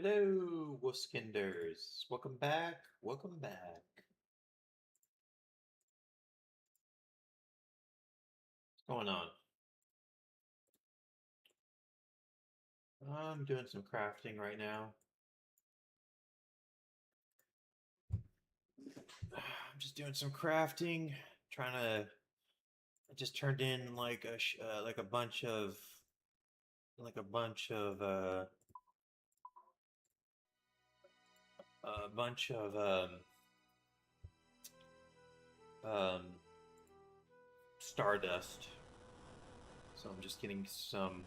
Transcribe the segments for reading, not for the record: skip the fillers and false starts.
Hello, Wuskinders. Welcome back. Welcome back. What's going on? I'm doing some crafting right now. I'm just doing some crafting, trying to. I just turned in like a bunch of um stardust. So I'm just getting some.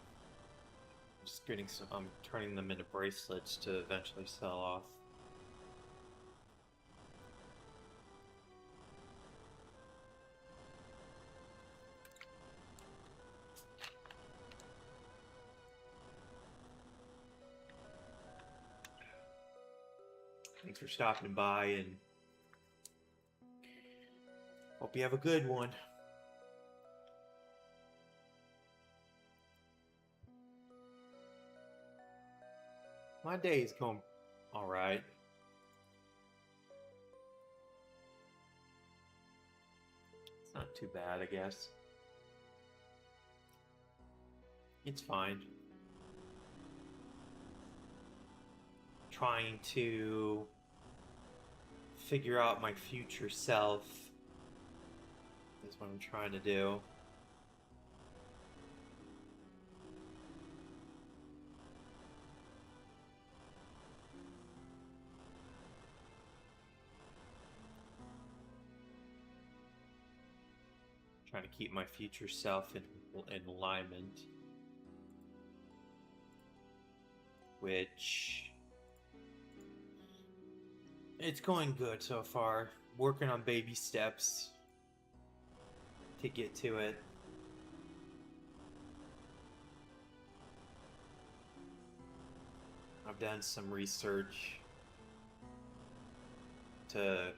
Just getting some. I'm turning them into bracelets to eventually sell off. Thanks for stopping by and hope you have a good one. My day is going all right. It's not too bad, I guess. It's fine. Trying to figure out my future self is what I'm trying to do. Trying to keep my future self in alignment. Which it's going good so far. Working on baby steps to get to it. I've done some research to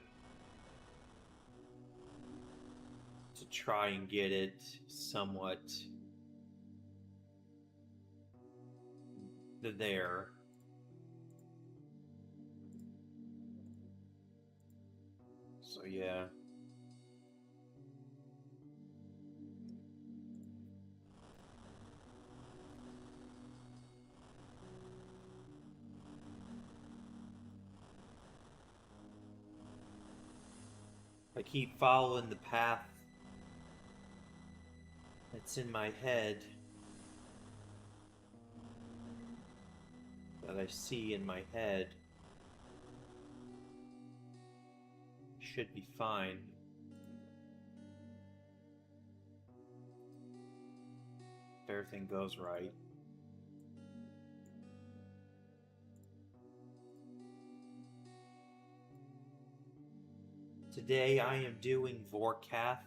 try and get it somewhat there. So yeah. I keep following the path that's in my head, that I see in my head, should be fine. If everything goes right. Today I am doing Vorkath.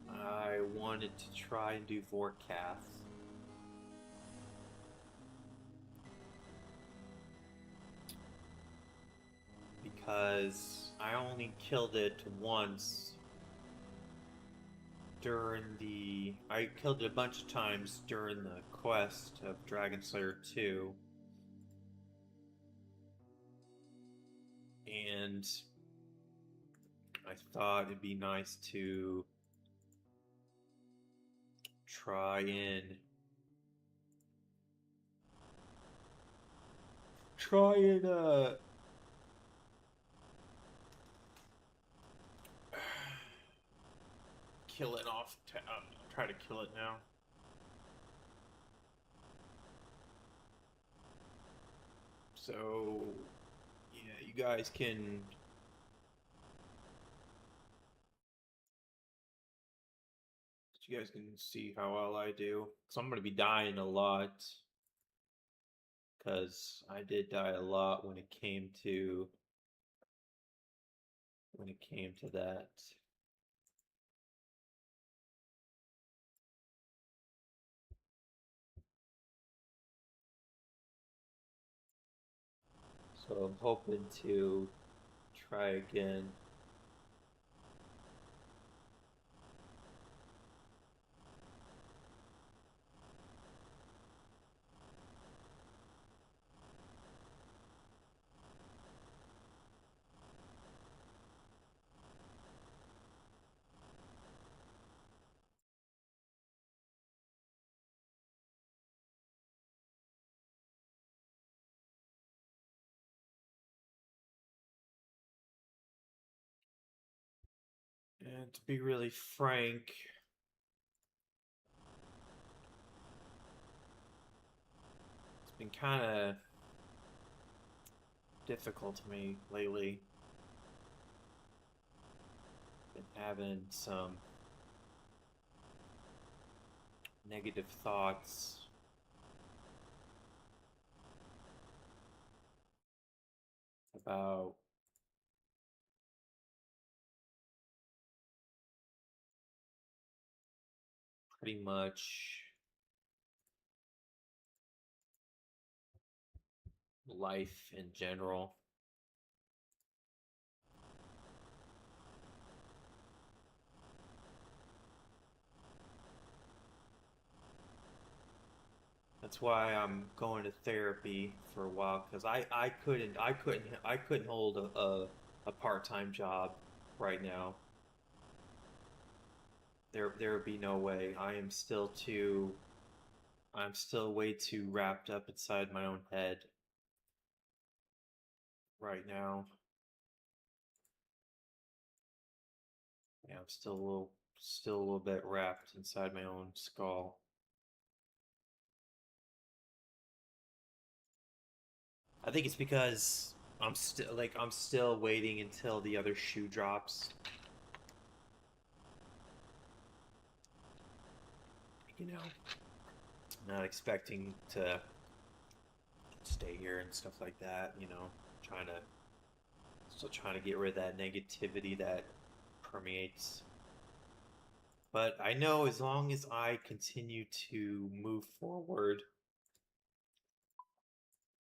I wanted to try and do Vorkath. Because I only killed it once during the... I killed it a bunch of times during the quest of Dragon Slayer 2. And I thought it'd be nice to try and kill it off. Try to kill it now. So, yeah, you guys can... You guys can see how well I do. So I'm going to be dying a lot. Because I did die a lot when it came to... that. So I'm hoping to try again. And to be really frank, it's been kind of difficult to me lately. Been having some negative thoughts about pretty much life in general. That's why I'm going to therapy for a while because I couldn't hold a part-time job right now. There would be no way. I'm still way too wrapped up inside my own head right now. Yeah, I'm still a little bit wrapped inside my own skull. I think it's because I'm still waiting until the other shoe drops. You know, not expecting to stay here and stuff like that. Trying to still trying to get rid of that negativity that permeates. But I know as long as I continue to move forward,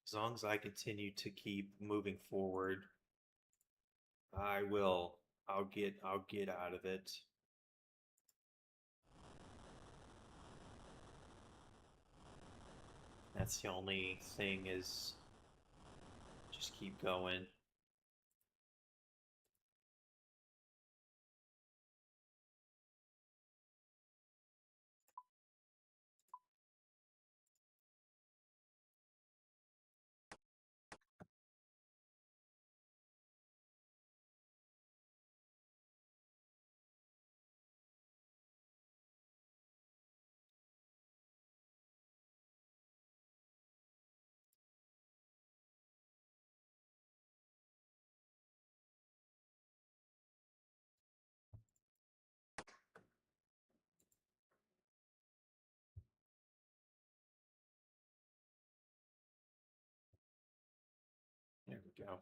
as long as I continue to keep moving forward, I will. I'll get out of it. That's the only thing is just keep going. There we go.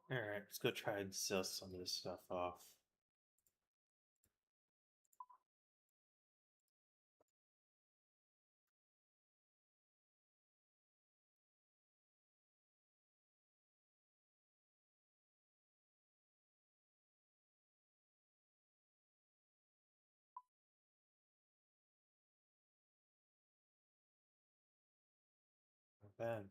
Alright, let's go try and sell some of this stuff off. Not bad.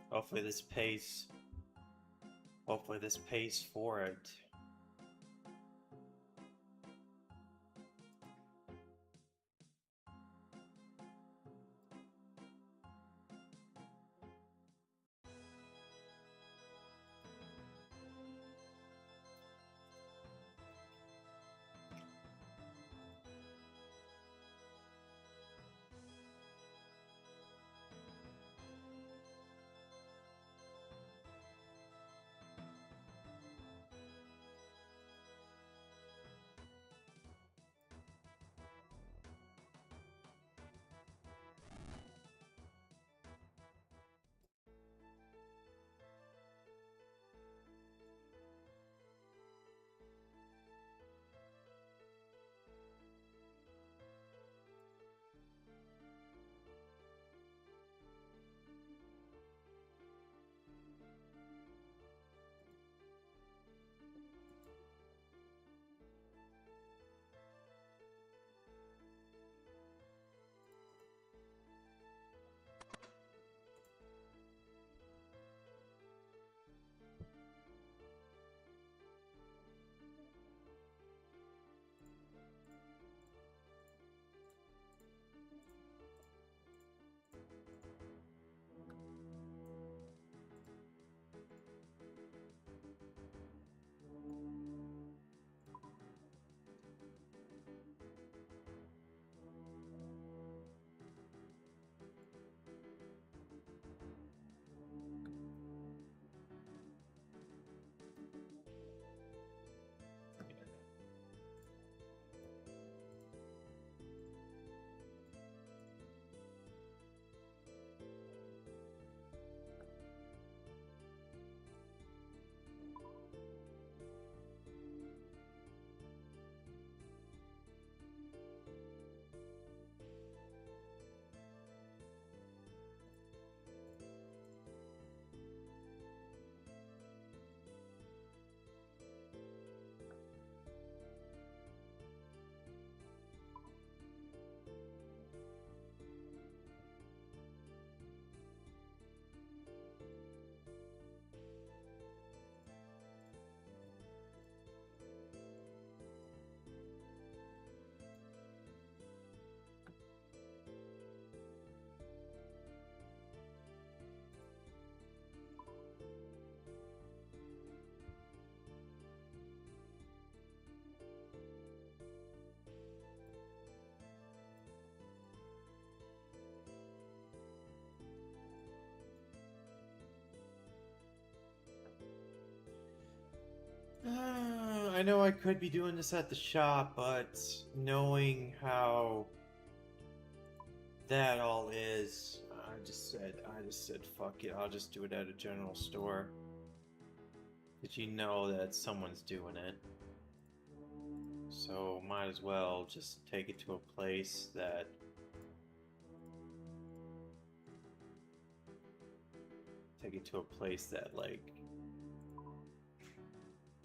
Hopefully this pays. Hopefully this pays for it. I know I could be doing this at the shop, but knowing how that all is, I just said fuck it. I'll just do it at a general store. But you know that someone's doing it. So might as well just take it to a place that like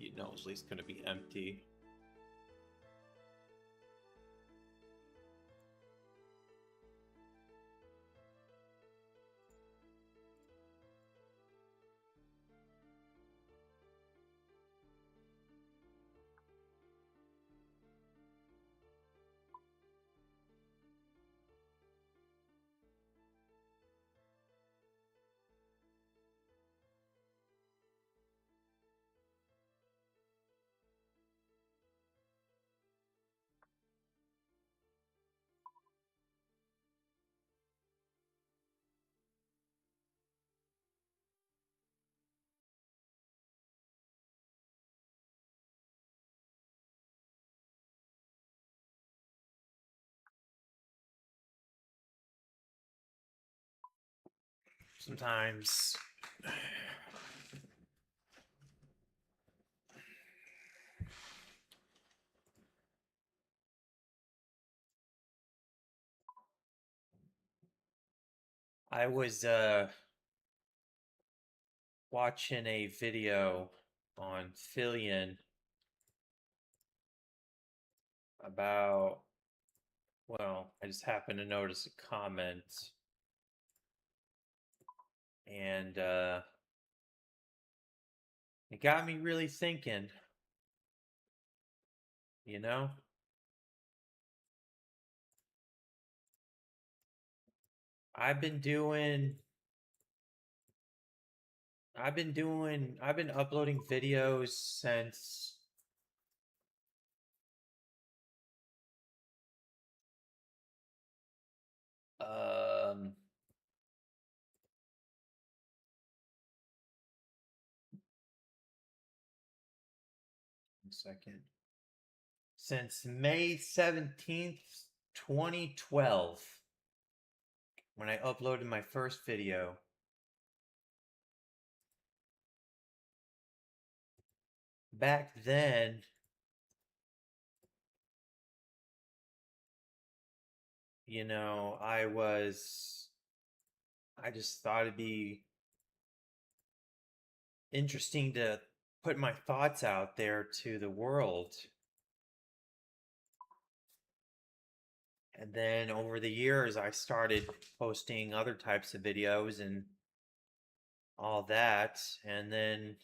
you know is at least gonna be empty. Sometimes I was watching a video on Fillion about, well, I just happened to notice a comment and it got me really thinking, you know? I've been doing I've been uploading videos since um one second. Since May 17th, 2012, when I uploaded my first video. Back then, you know, I just thought it'd be interesting to put my thoughts out there to the world. And then over the years, I started posting other types of videos and all that. And then,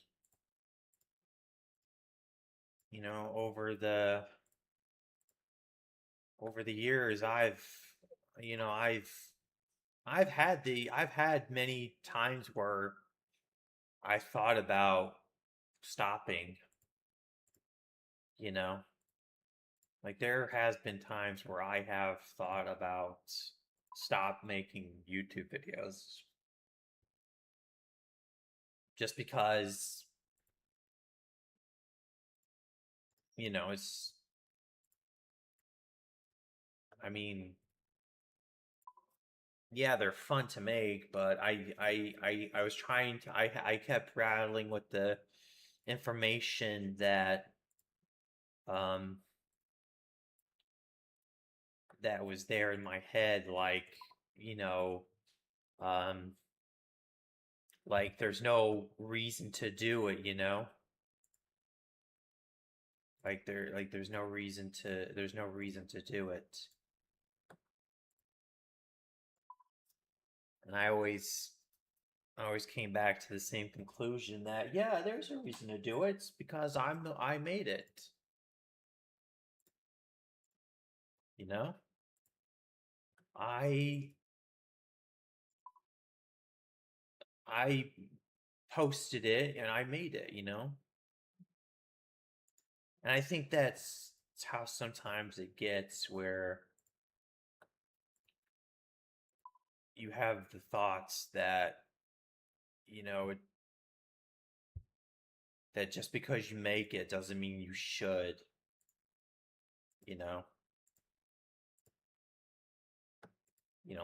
you know, over the years, you know, I've had many times where I thought about stopping, you know. Like there has been times where I have thought about stop making YouTube videos just because, you know, it's I mean, yeah, they're fun to make, but I was trying to I kept rattling with the information um that was there in my head, like, you know, um like there's no reason to do it, you know? Like there's no reason to do it. And I always came back to the same conclusion that yeah, there's a reason to do it. It's because I made it. You know? I I posted it and I made it, you know? And I think that's how sometimes it gets where you have the thoughts that, you know, that just because you make it doesn't mean you should, you know?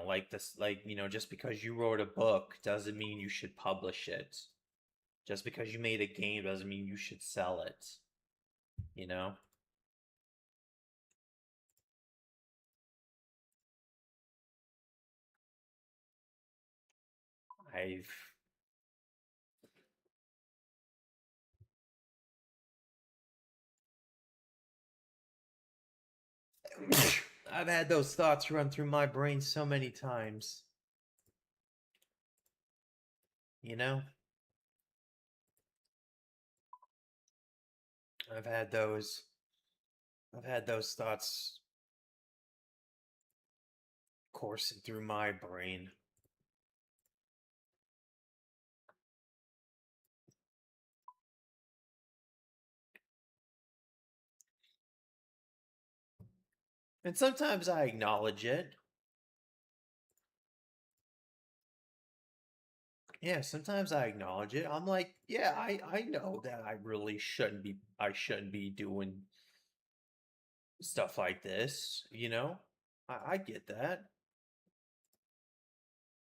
Like this, like, just because you wrote a book doesn't mean you should publish it. Just because you made a game doesn't mean you should sell it, you know? I've I've had those thoughts run through my brain so many times, you know? I've had those I've had those thoughts coursing through my brain. And sometimes I acknowledge it. Yeah, sometimes I acknowledge it. I'm like, yeah, I know that I shouldn't be doing stuff like this, you know? I get that.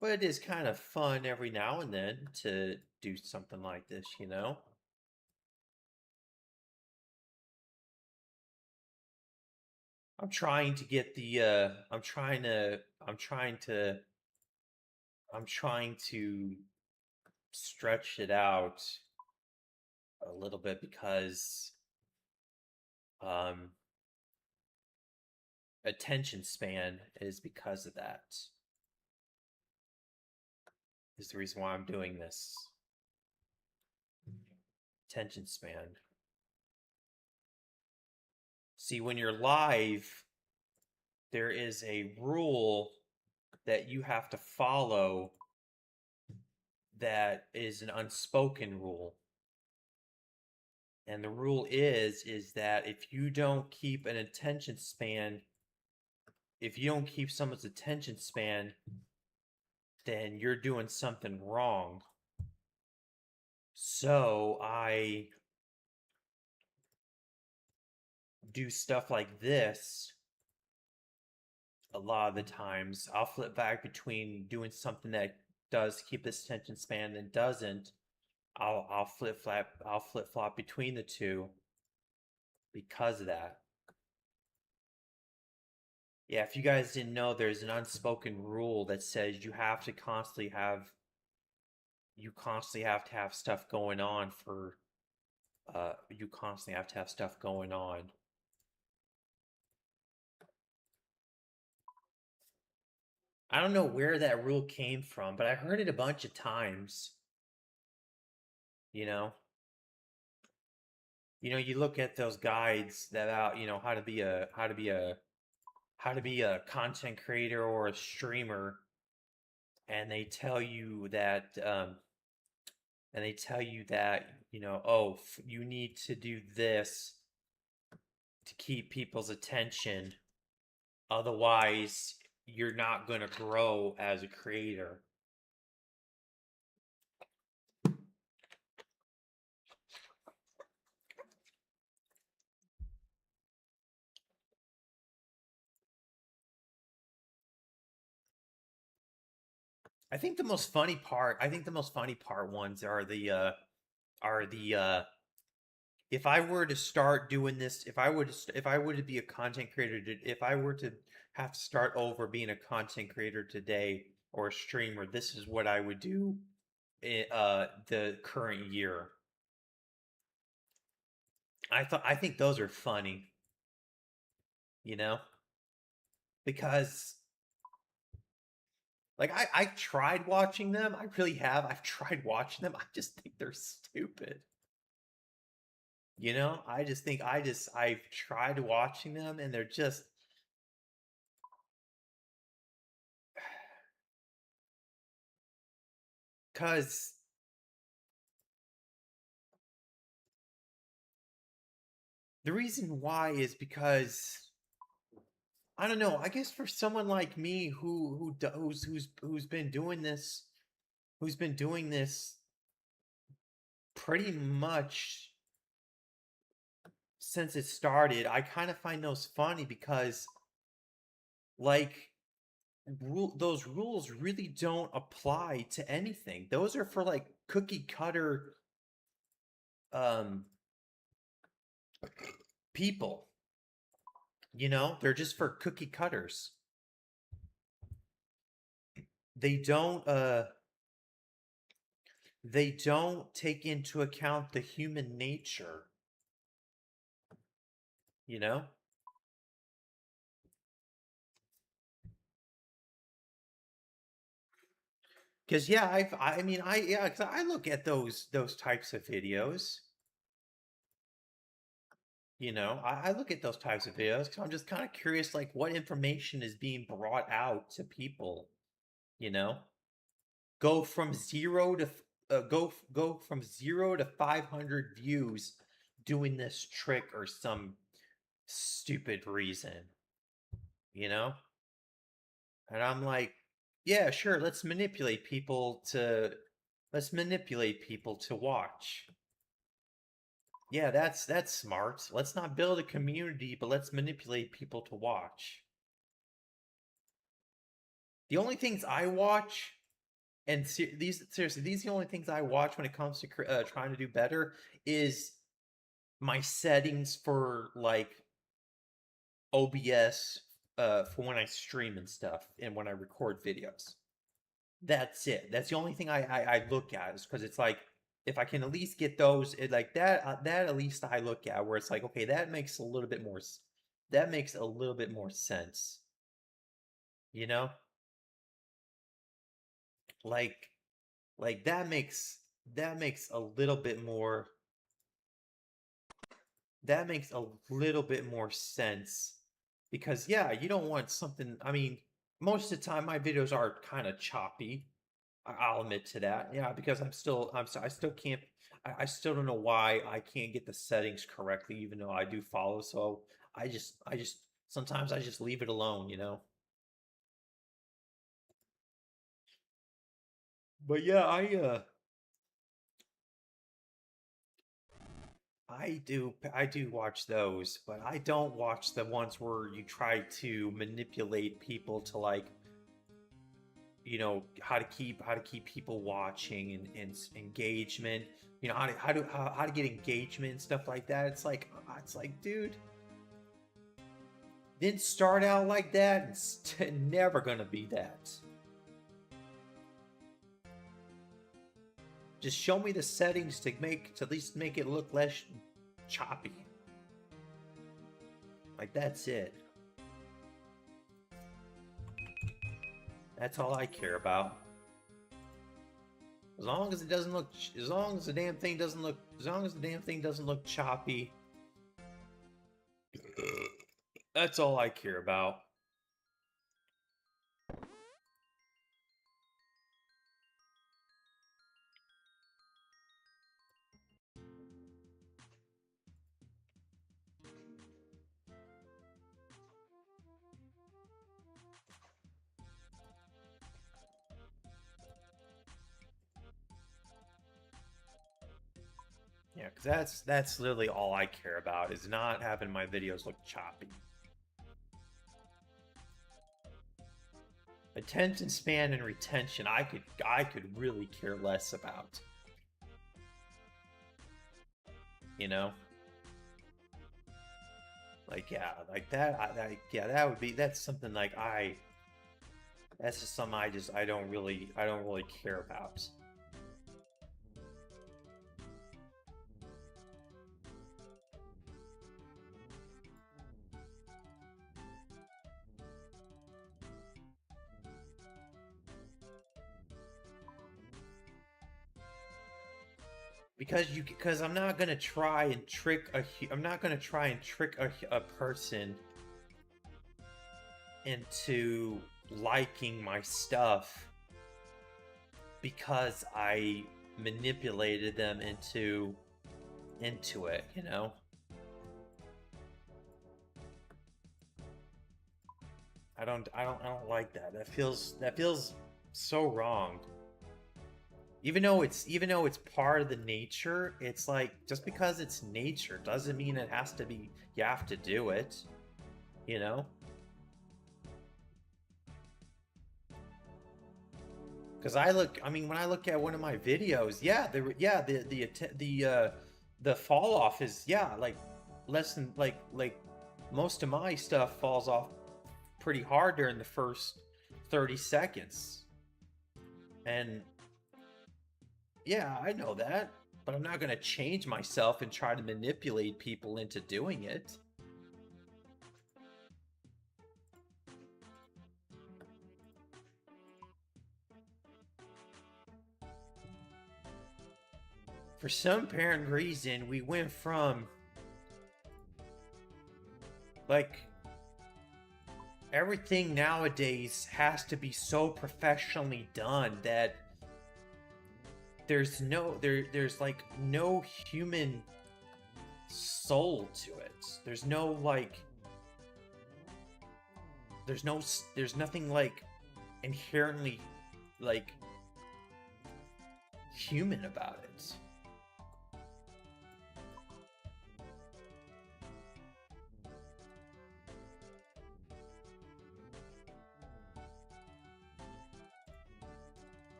But it is kind of fun every now and then to do something like this, you know? I'm trying to get the I'm trying to stretch it out a little bit because um attention span is because of that. Is the reason why I'm doing this. Attention span. See, when you're live, there is a rule that you have to follow that is an unspoken rule. And the rule is that if you don't keep an attention span, if you don't keep someone's attention span, then you're doing something wrong. So I do stuff like this a lot of the times. I'll flip back between doing something that does keep this attention span and doesn't. I'll flip flop between the two because of that. Yeah, if you guys didn't know, there's an unspoken rule that says you constantly have to have stuff going on for you constantly have to have stuff going on. I don't know where that rule came from, but I heard it a bunch of times. You know, you look at those guides that out, how to be a content creator or a streamer, and they tell you that oh, you need to do this to keep people's attention, otherwise you're not going to grow as a creator. I think the most funny part ones are the if I were to start doing this, if I were to be a content creator, if I were to have to start over being a content creator today or a streamer, this is what I would do the current year. I think those are funny, you know? Because like I tried watching them. I really have. I've tried watching them. I just think they're stupid. I just think I've tried watching them and they're just cuz the reason why is because I don't know. I guess for someone like me who's been doing this, pretty much since it started, I kind of find those funny because, like, those rules really don't apply to anything. Those are for like cookie cutter um people. You know, they're just for cookie cutters. They don't they don't take into account the human nature, you know? Because yeah, I mean I yeah, 'cause I look at those types of videos. You know, I look at those types of videos because I'm just kind of curious, like what information is being brought out to people. You know, go from zero to go from 0 to 500 views doing this trick or some stupid reason. You know, and I'm like, yeah, sure, let's manipulate people to watch. Yeah, that's smart. Let's not build a community, but let's manipulate people to watch. The only things I watch, and these seriously, these are the only things I watch when it comes to trying to do better, is my settings for like OBS for when I stream and stuff and when I record videos. That's it. That's the only thing I look at, is because it's like if I can at least get those like that that at least I look at where it's like, okay, that makes a little bit more sense, you know? Like that makes a little bit more that makes a little bit more sense because yeah, you don't want something. I mean, most of the time my videos are kind of choppy. I'll admit to that. Yeah, because I still can't I still don't know why I can't get the settings correctly even though I do follow. So I just sometimes I just leave it alone, you know. But yeah, I do watch those, but I don't watch the ones where you try to manipulate people to like, you know, how to keep people watching and engagement, you know, how to get engagement and stuff like that. It's like, dude, didn't start out like that and never gonna be that. Just show me the settings to at least make it look less choppy. Like that's it. That's all I care about. As long as it doesn't look, as long as the damn thing doesn't look, as long as the damn thing doesn't look choppy, that's all I care about. Yeah, because that's literally all I care about is not having my videos look choppy. Attention span and retention, I could really care less about. You know, like yeah, like that. Yeah, that would be that's something like that's just something I don't really care about. Because I'm not gonna try and trick I'm not gonna try and trick a person into liking my stuff because I manipulated them into it, you know? I don't like that. That feels so wrong. even though it's part of the nature, it's like just because it's nature doesn't mean it has to be you have to do it, you know? Because I mean, when I look at one of my videos, yeah, the fall off is, yeah, like less than like most of my stuff falls off pretty hard during the first 30 seconds. And yeah, I know that, but I'm not going to change myself and try to manipulate people into doing it. For some apparent reason, we went from like everything nowadays has to be so professionally done that there's like no human soul to it. There's no like there's nothing like inherently like human about it.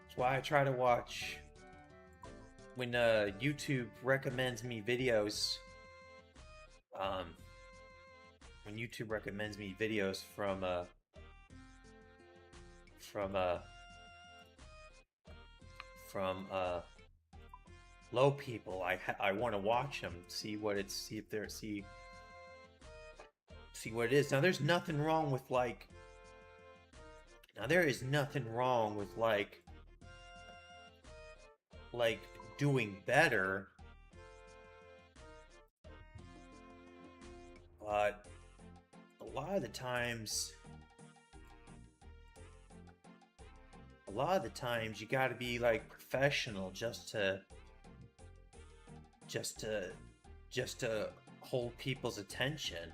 That's why I try to watch when YouTube recommends me videos. When YouTube recommends me videos from low people, I want to watch them, see what it's see what it is. Now there's nothing wrong with like there is nothing wrong with like doing better, but a lot of the times you got to be like professional just to hold people's attention.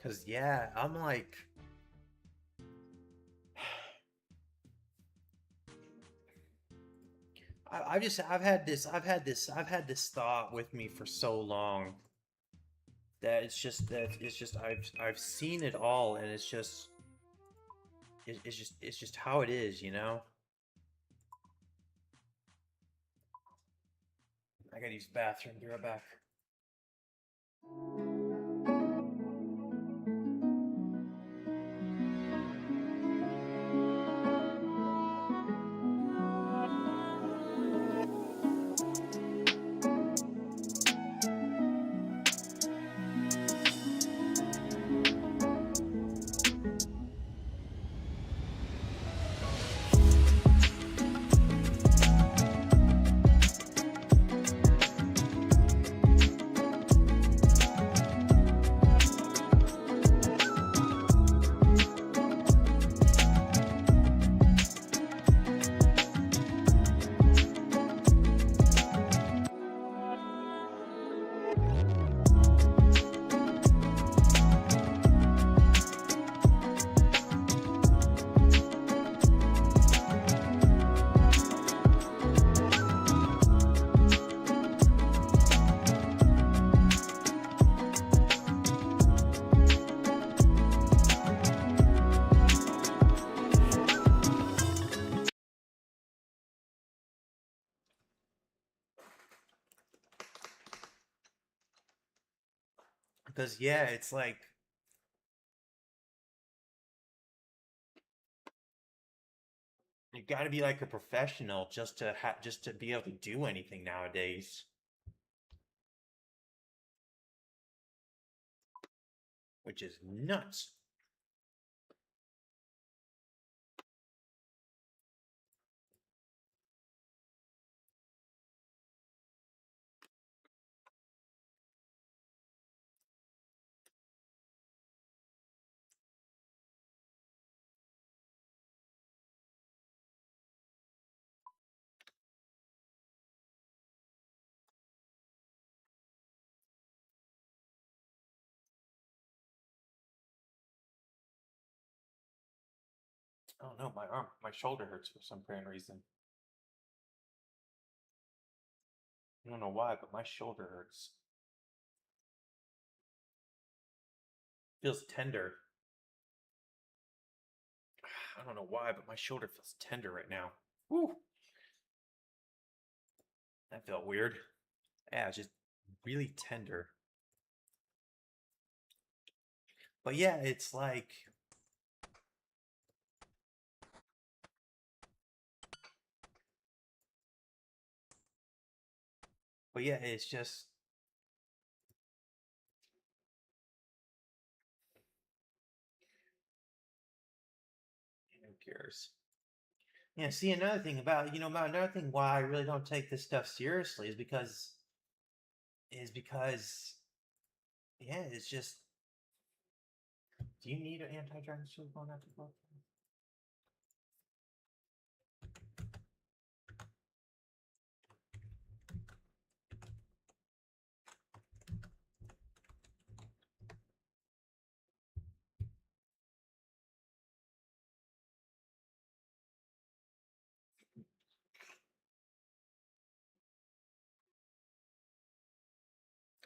Cause yeah, I'm like, I've had this thought with me for so long that it's just I've seen it all, and it's just it's just how it is, you know. I gotta use the bathroom. Be right back. Because yeah, it's like you got to be like a professional just to be able to do anything nowadays, which is nuts. I don't know, my shoulder hurts for some apparent reason. I don't know why, but my shoulder hurts. Feels tender. I don't know why, but my shoulder feels tender right now. Woo! That felt weird. Yeah, it's just really tender. But yeah, it's like, but yeah, it's just, who cares? Yeah, see, another thing about another thing why I really don't take this stuff seriously is because, yeah, it's just, do you need an anti-dragon shield going after both?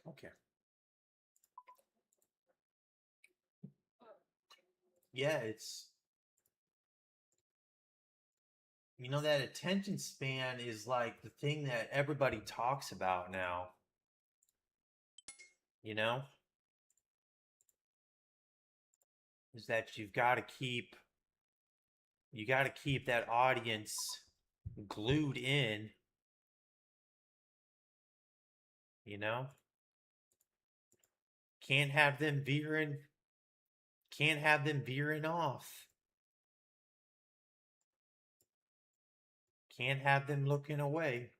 Okay. Yeah, it's, that attention span is like the thing that everybody talks about now, you know? Is that you got to keep that audience glued in, you know? Can't have them veering can't have them veering off. Can't have them looking away.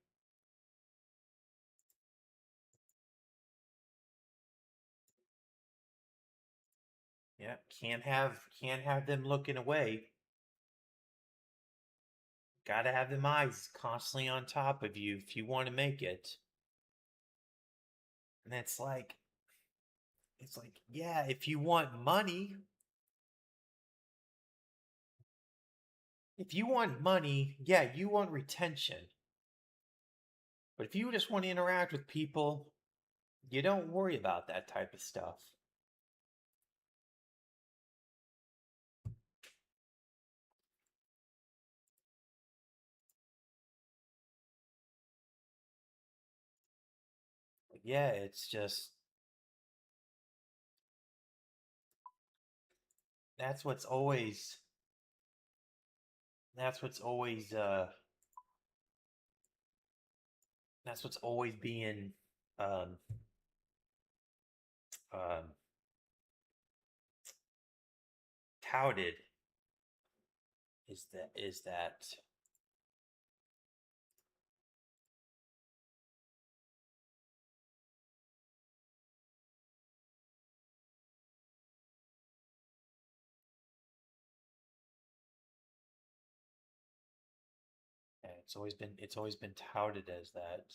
Yeah, can't have them looking away. Got to have them eyes constantly on top of you if you want to make it. And it's like, yeah, if you want money, yeah, you want retention. But if you just want to interact with people, you don't worry about that type of stuff. Yeah, it's just that's what's always that's what's always that's what's always being um um touted is that yeah, it's always been touted as that.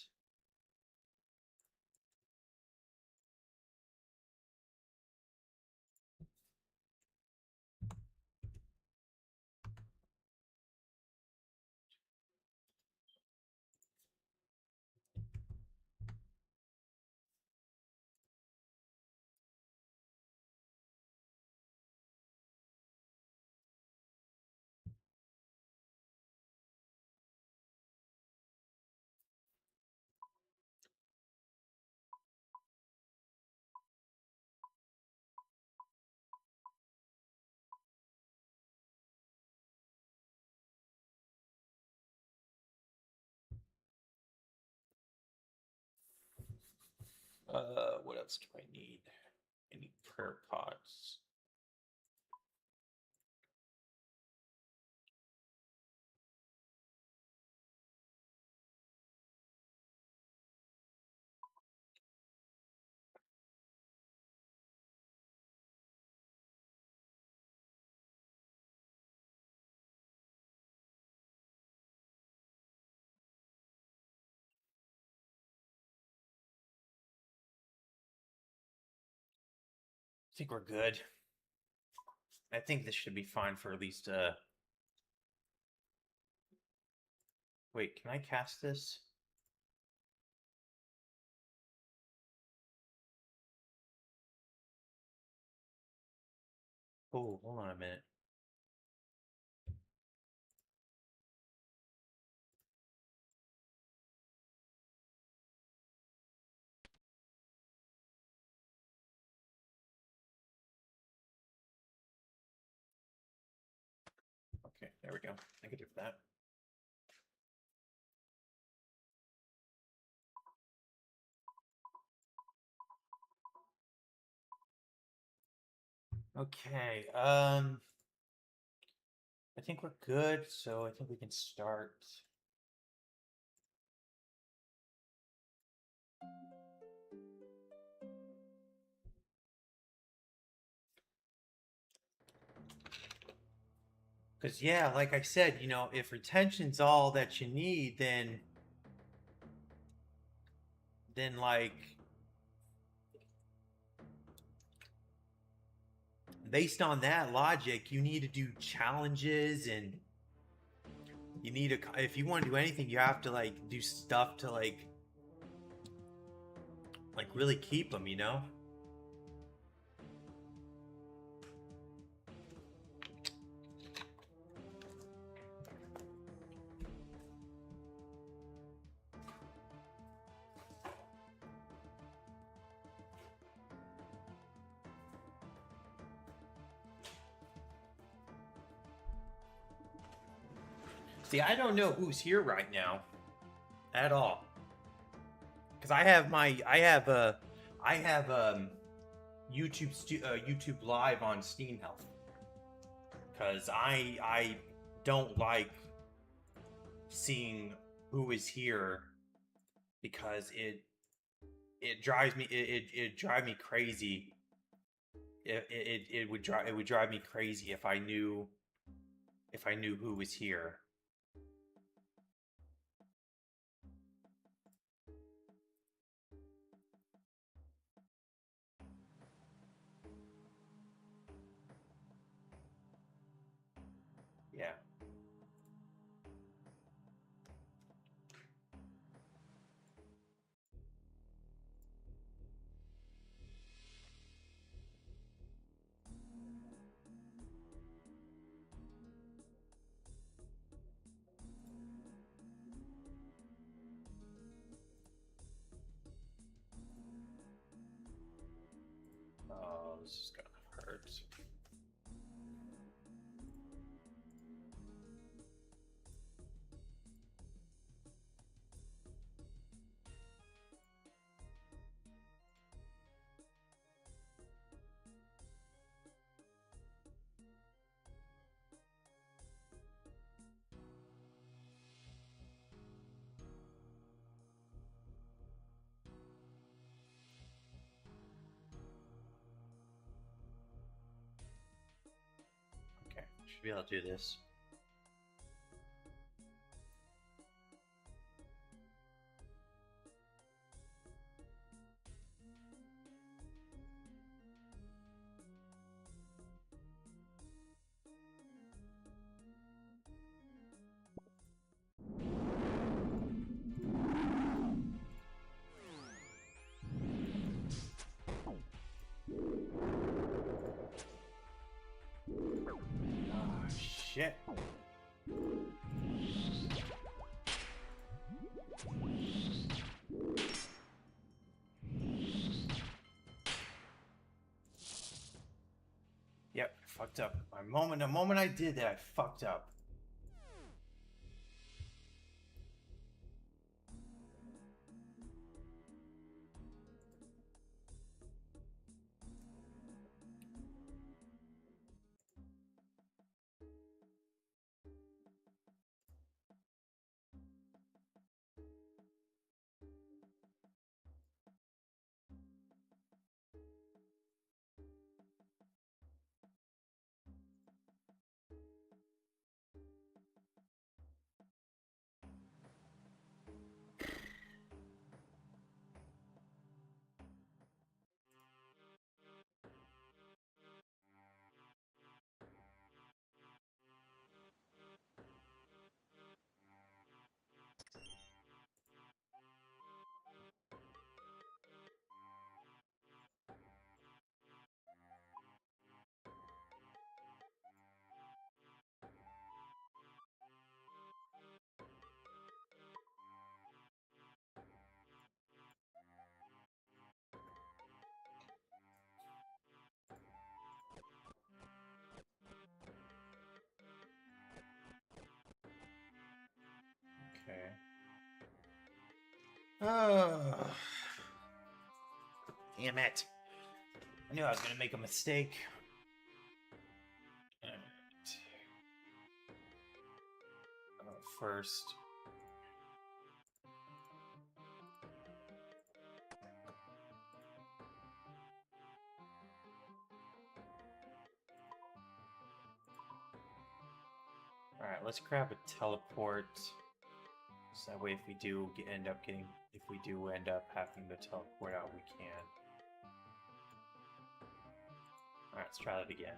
What else do I need? I need prayer pots. I think we're good. I think this should be fine for at least wait, can I cast this? Oh, hold on a minute. Okay, there we go. I can do that. Okay, I think we're good, so I think we can start. Because, yeah, like I said, you know, if retention's all that you need, then like, based on that logic, you need to do challenges and you need to, if you want to do anything, you have to like do stuff to like really keep them, you know? See, I don't know who's here right now at all. Because I have YouTube Live on Steam Health. Because I don't like seeing who is here because it drives me it drive me crazy. It would drive me crazy if I knew who was here. Yeah. Oh, this is gonna hurt. Okay, should be able to do this. Oh, shit. Yep, fucked up. The moment I did that, I fucked up. Oh, damn it. I knew I was going to make a mistake. First. Alright, let's grab a teleport. So that way if we do end up having to teleport out, we can. Alright, let's try that again.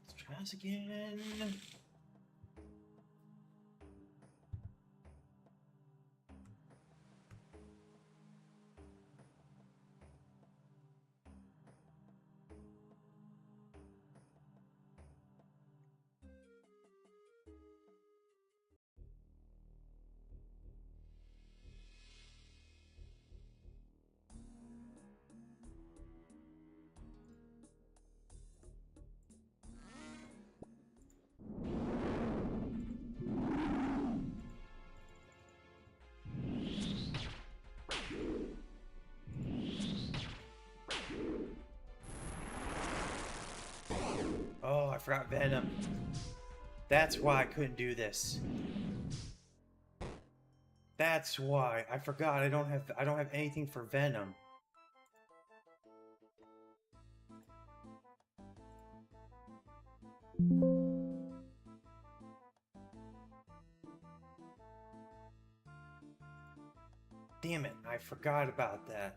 Let's try this again. Oh, I forgot Venom. That's why I couldn't do this. That's why. I forgot I don't have anything for Venom. Damn it, I forgot about that.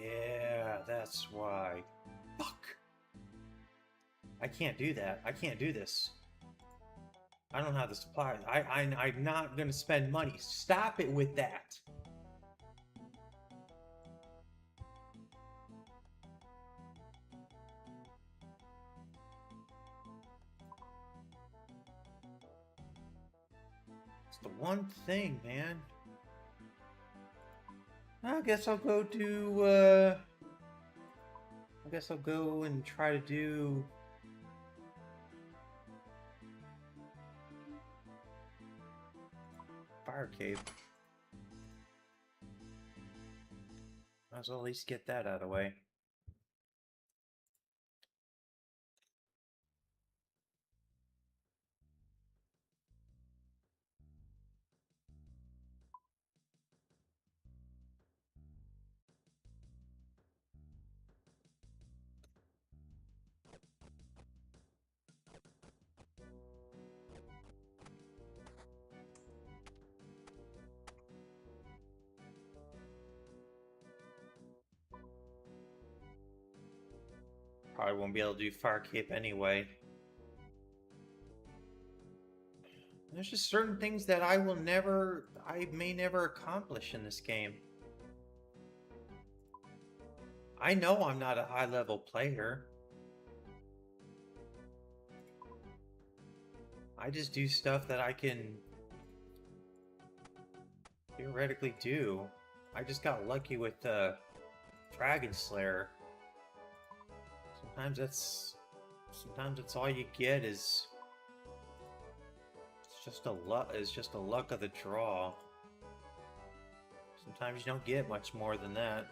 Yeah, that's why. Fuck! I can't do that. I can't do this. I don't have the supplies. I'm not gonna spend money. Stop it with that. It's the one thing, man. I guess I'll go do, I guess I'll go and try to do... Fire Cape. Might as well at least get that out of the way. Probably won't be able to do Fire Cape anyway. There's just certain things that I may never accomplish in this game. I know I'm not a high-level player. I just do stuff that I can theoretically do. I just got lucky with Dragon Slayer. Sometimes that's all you get is just a luck of the draw. Sometimes you don't get much more than that.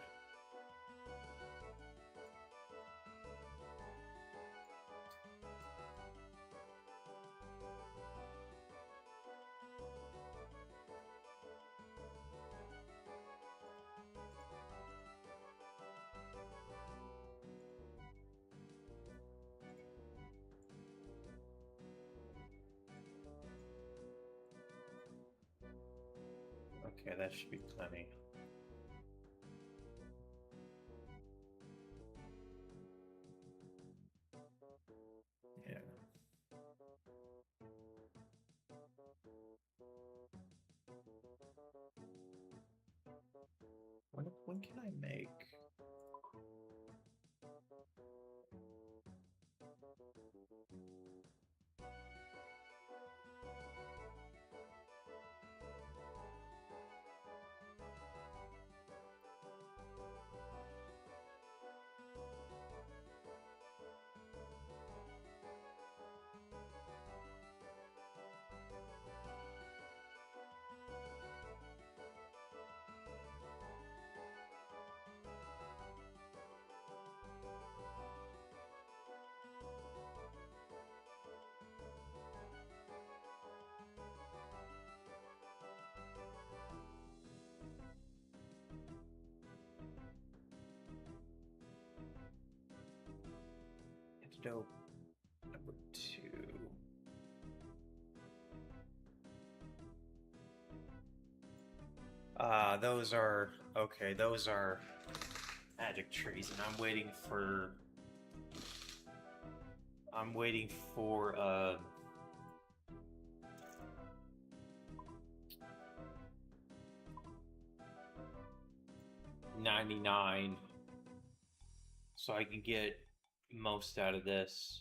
Okay, that should be plenty. Yeah. When can I make? Antidote number 2. Those are okay. Those are magic trees, and I'm waiting for 99 so I can get most out of this.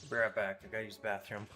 Be right back. I gotta use the bathroom.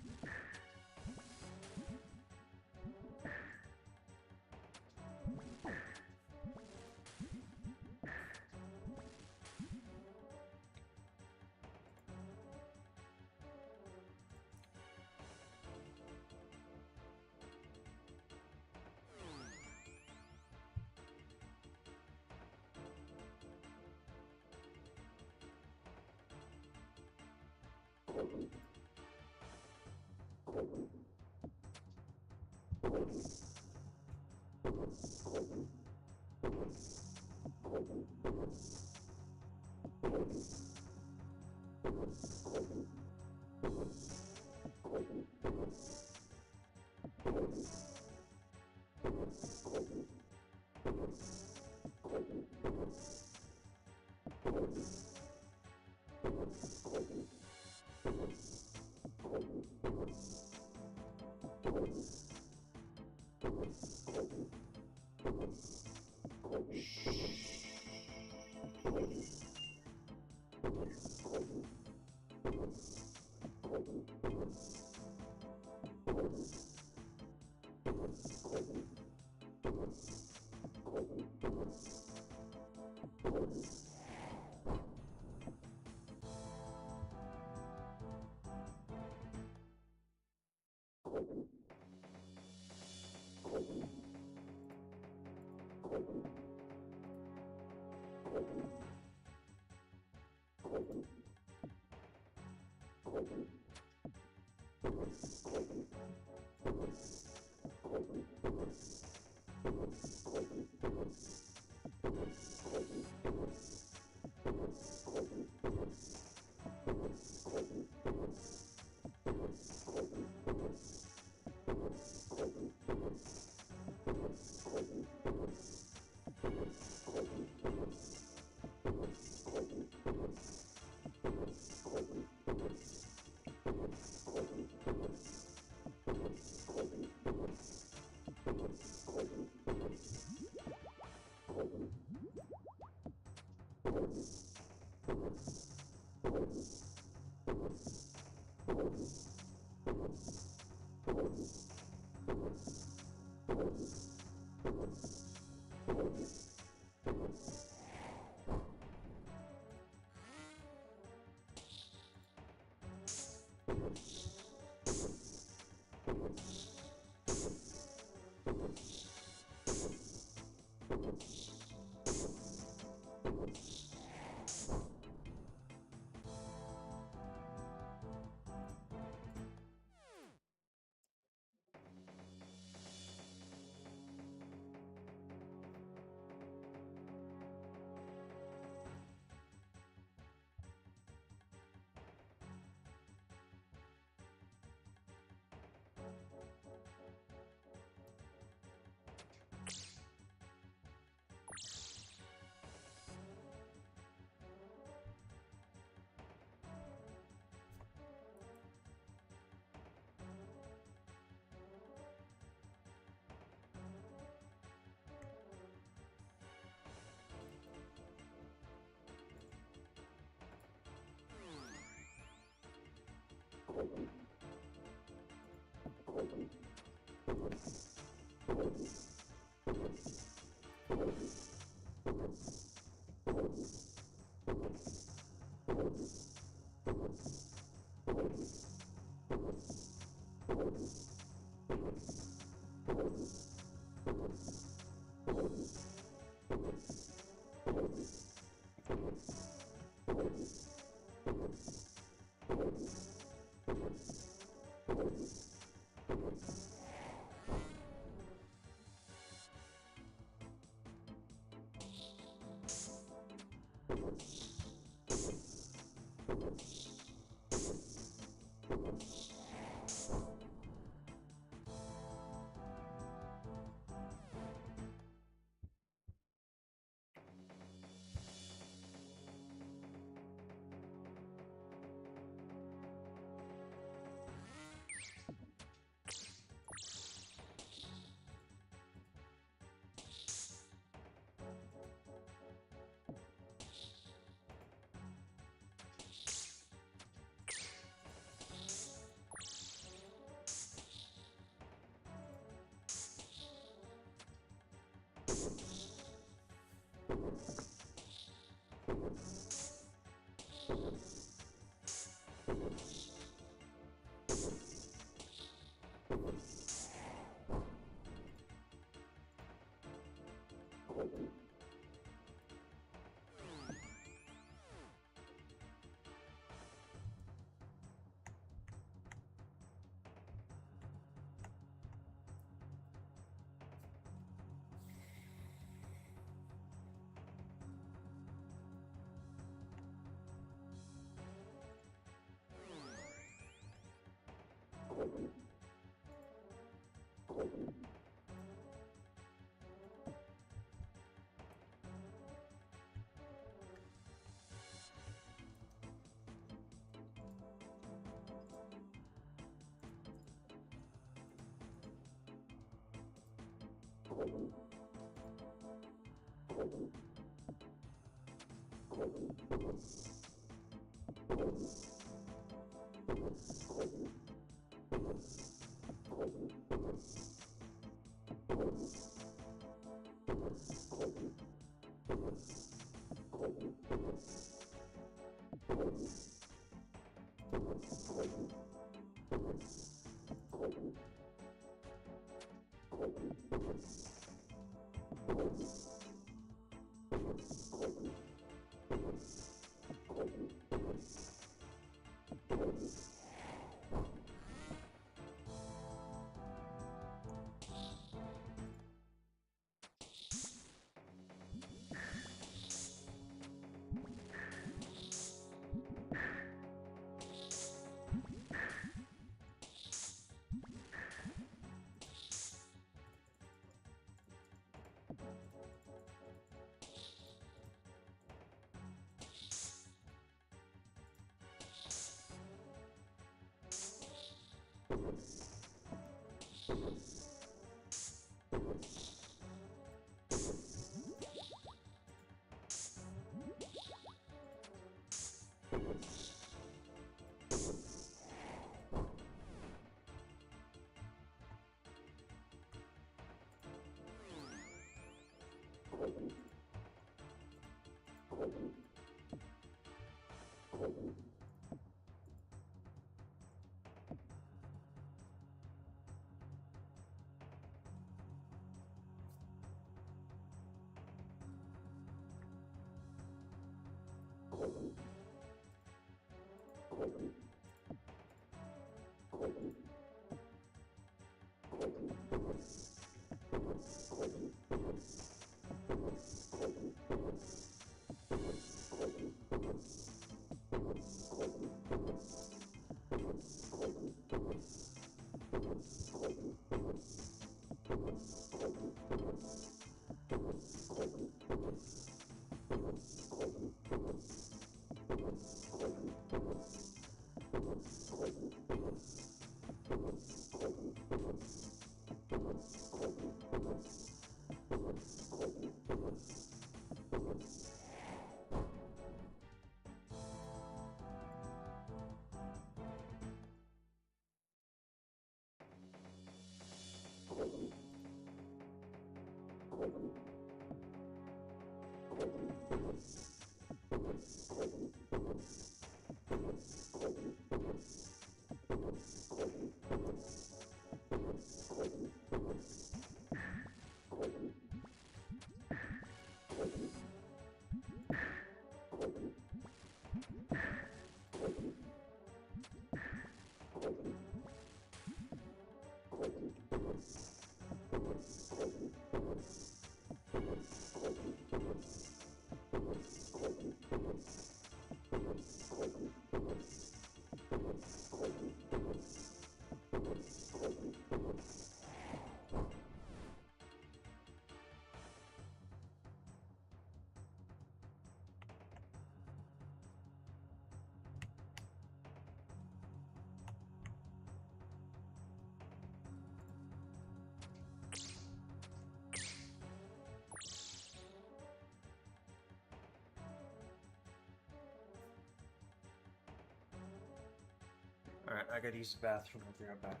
Alright, I gotta use the bathroom. I'll be right back.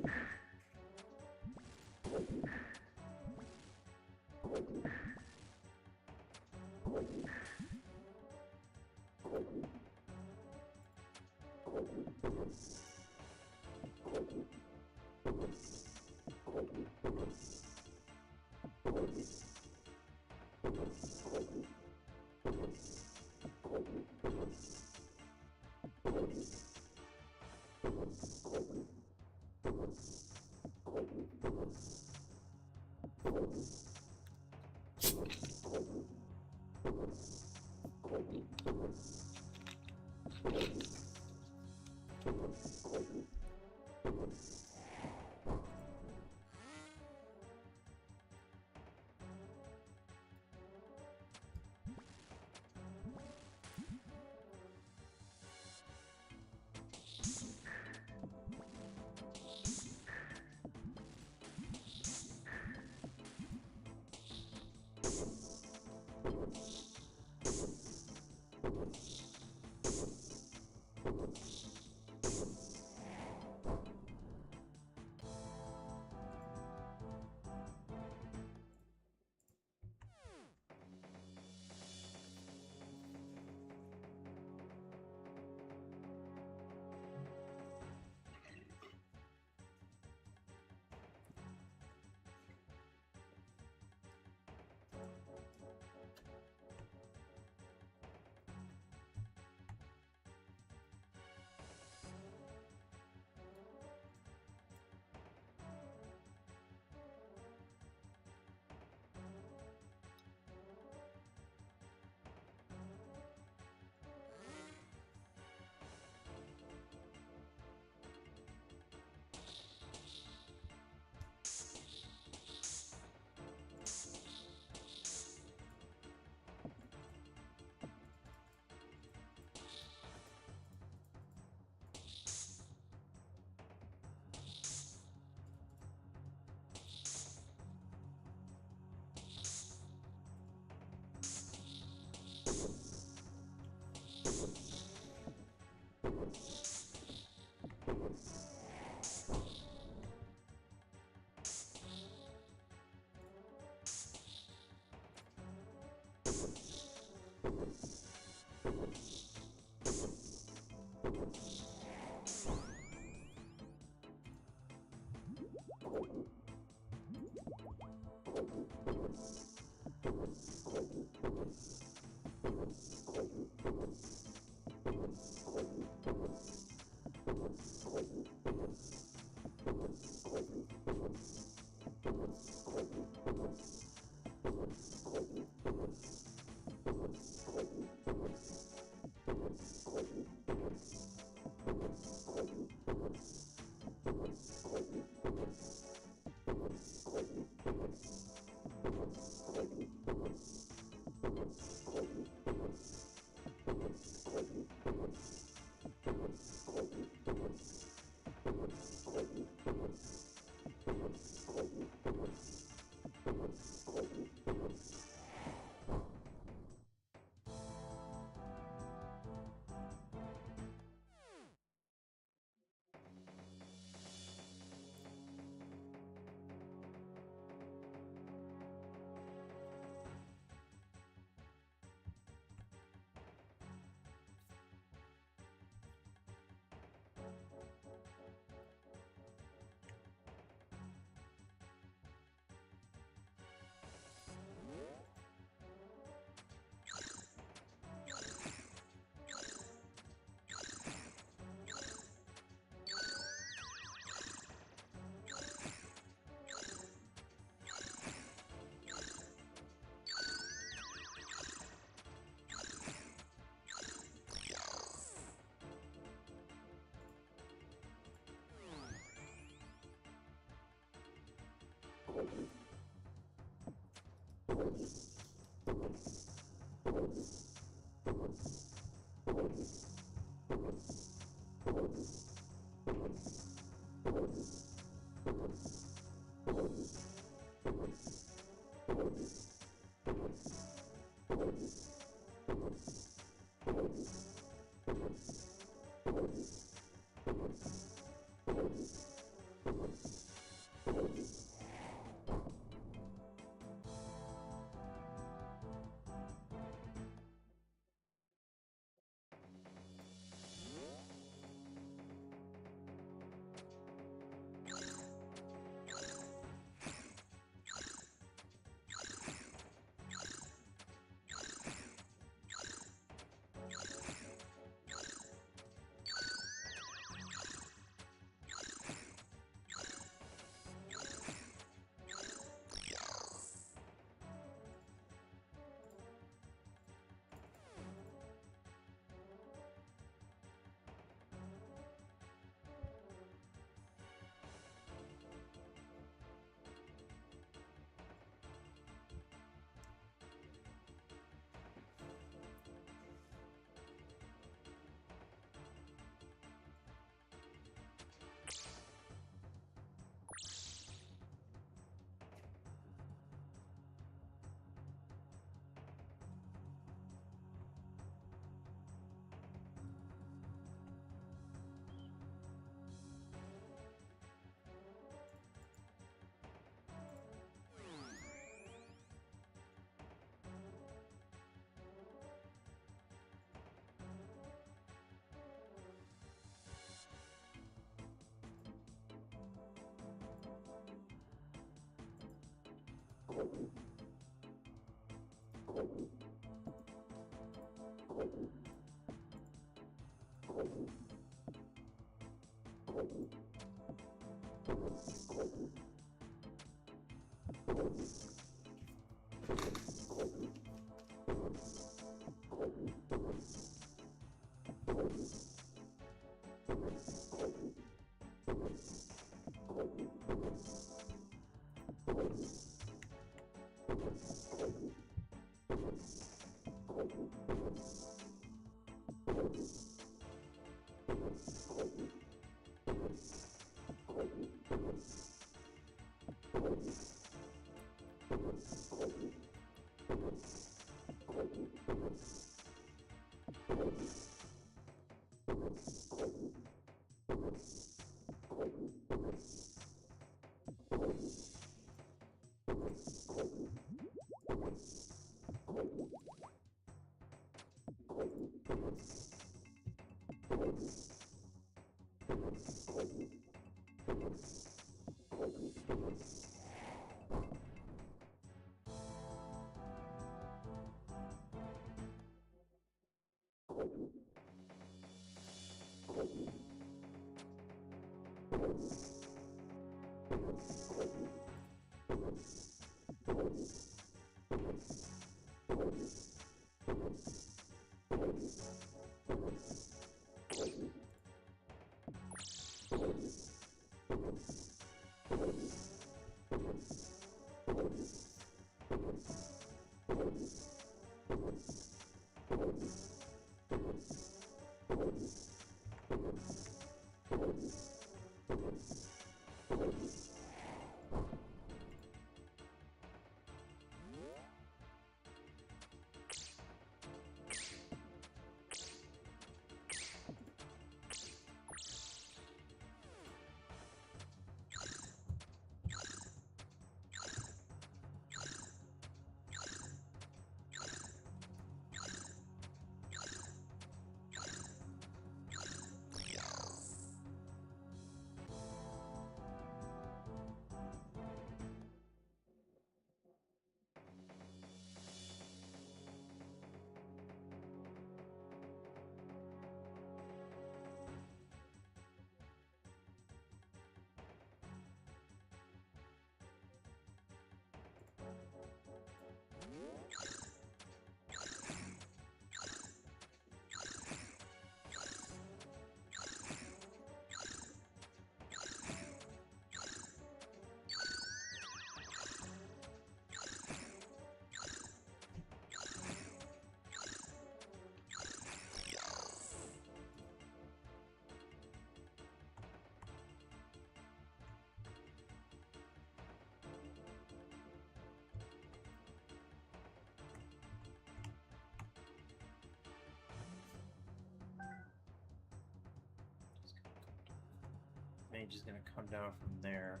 Mage is going to come down from there.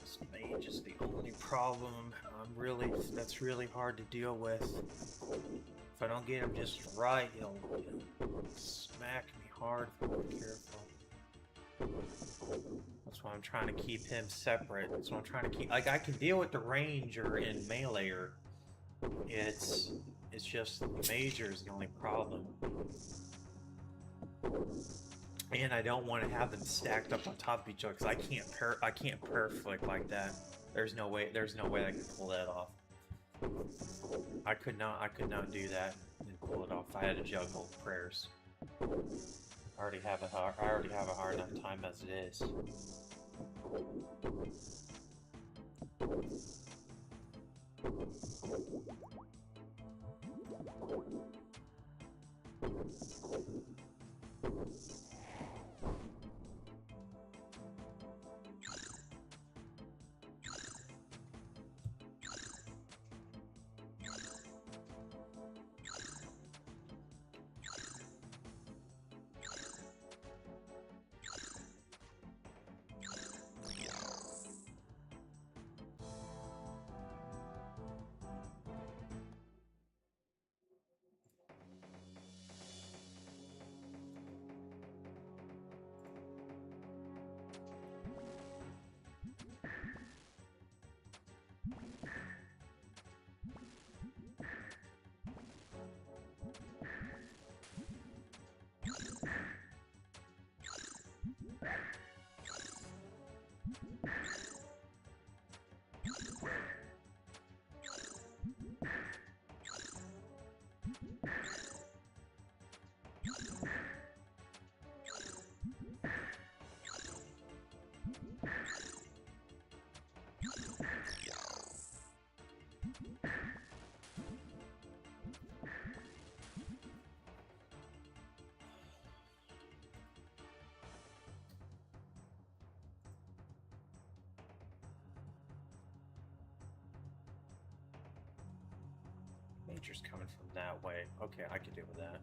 This mage is the only problem. That's really hard to deal with. If I don't get him just right, he'll smack me hard if I'm not careful. That's why I'm trying to keep him separate. That's why I'm trying to keep, like, I can deal with the ranger in melee, or it's just the major is the only problem. And I don't want to have them stacked up on top of each other because I can't perflick like that. There's no way I can pull that off. I could not do that and pull it off. I had to juggle prayers. I already have a hard enough time as it is. Nature's coming from that way. Okay, I can deal with that.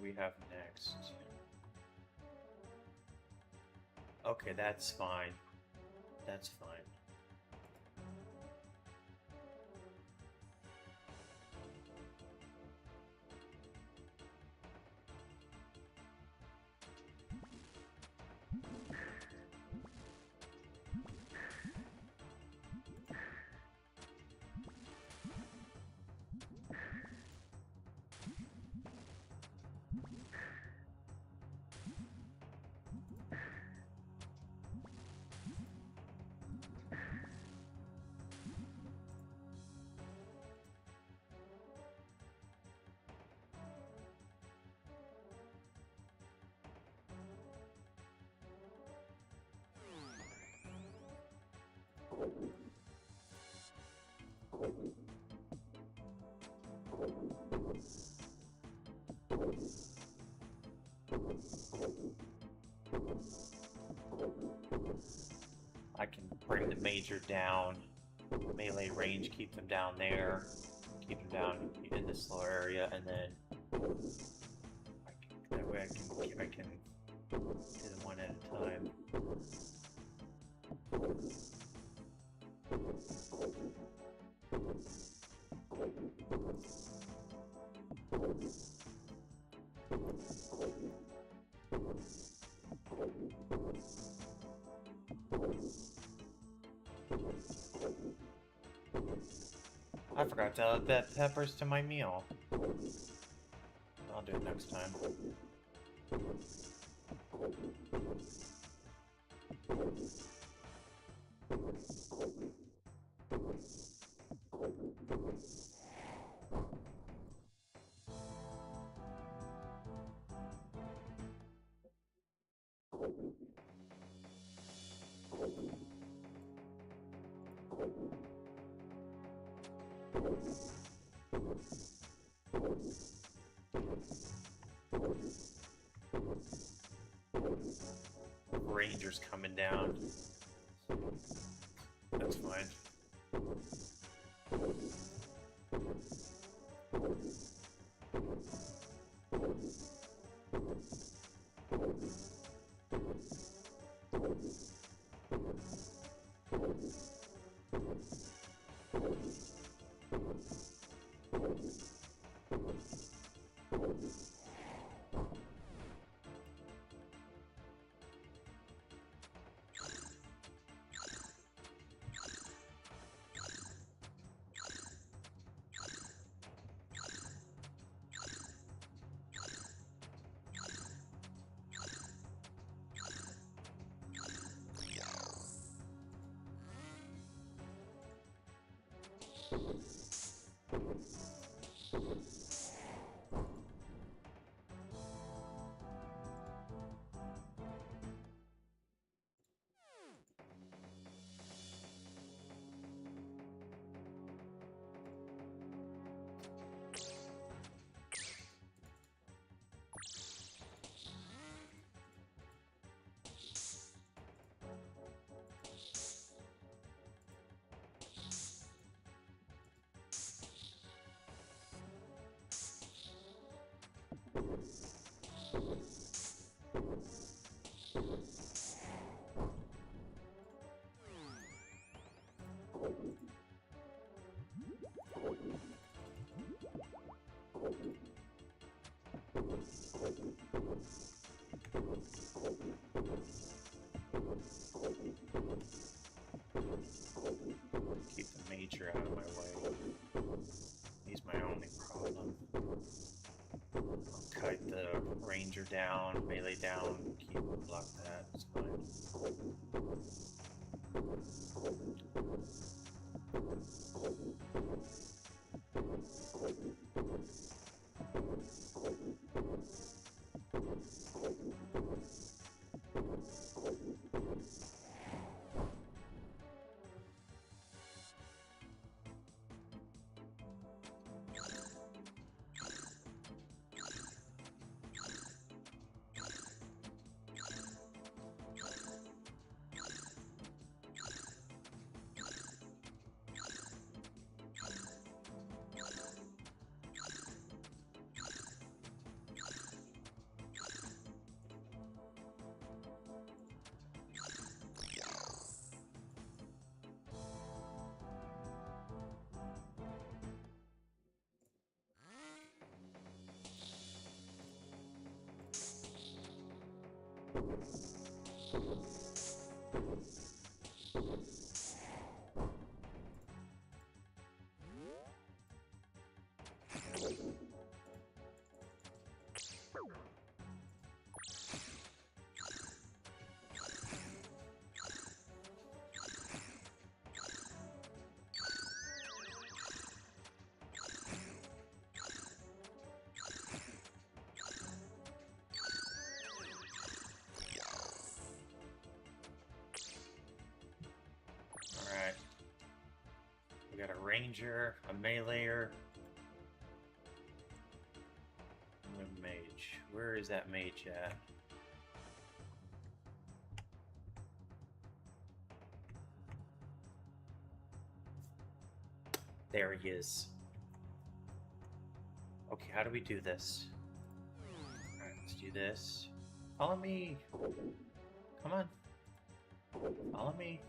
we have next? Okay, that's fine. That's fine. I can bring the major down, melee range, keep them down there, keep them down in this little area, and then that way I can do them one at a time. I forgot to add that peppers to my meal. I'll do it next time. Rangers coming down. That's fine. Keep the major out of my way. He's my only problem. I'll kite the ranger down, melee down, block that, it's fine. We got a ranger, a meleeer, and a mage. Where is that mage at? There he is. Okay, how do we do this? Alright, let's do this. Follow me! Come on. Follow me.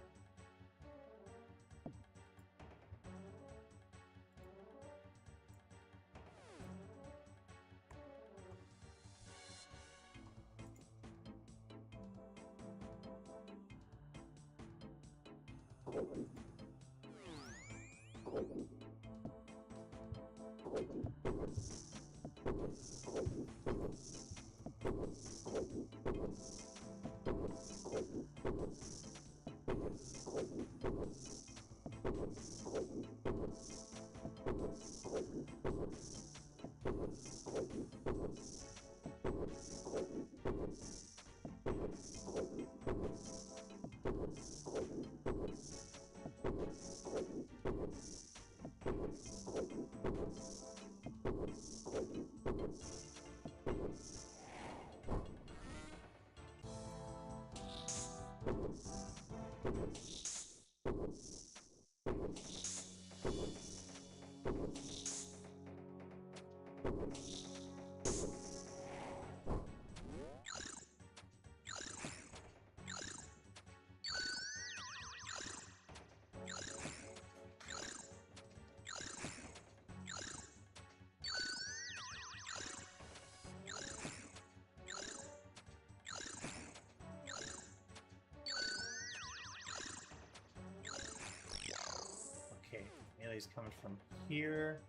Okay, melee's coming from here.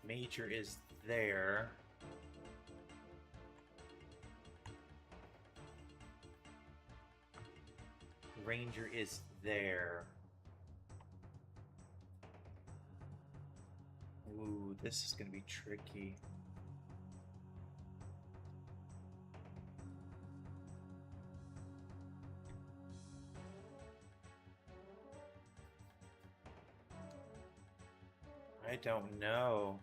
Major is there. Ranger is there. Ooh, this is gonna be tricky. I don't know.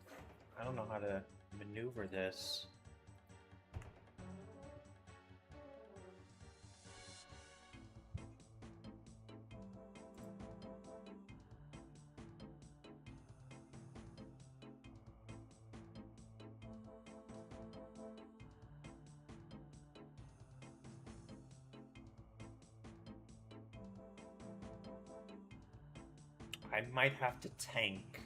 I don't know how to maneuver this. I might have to tank.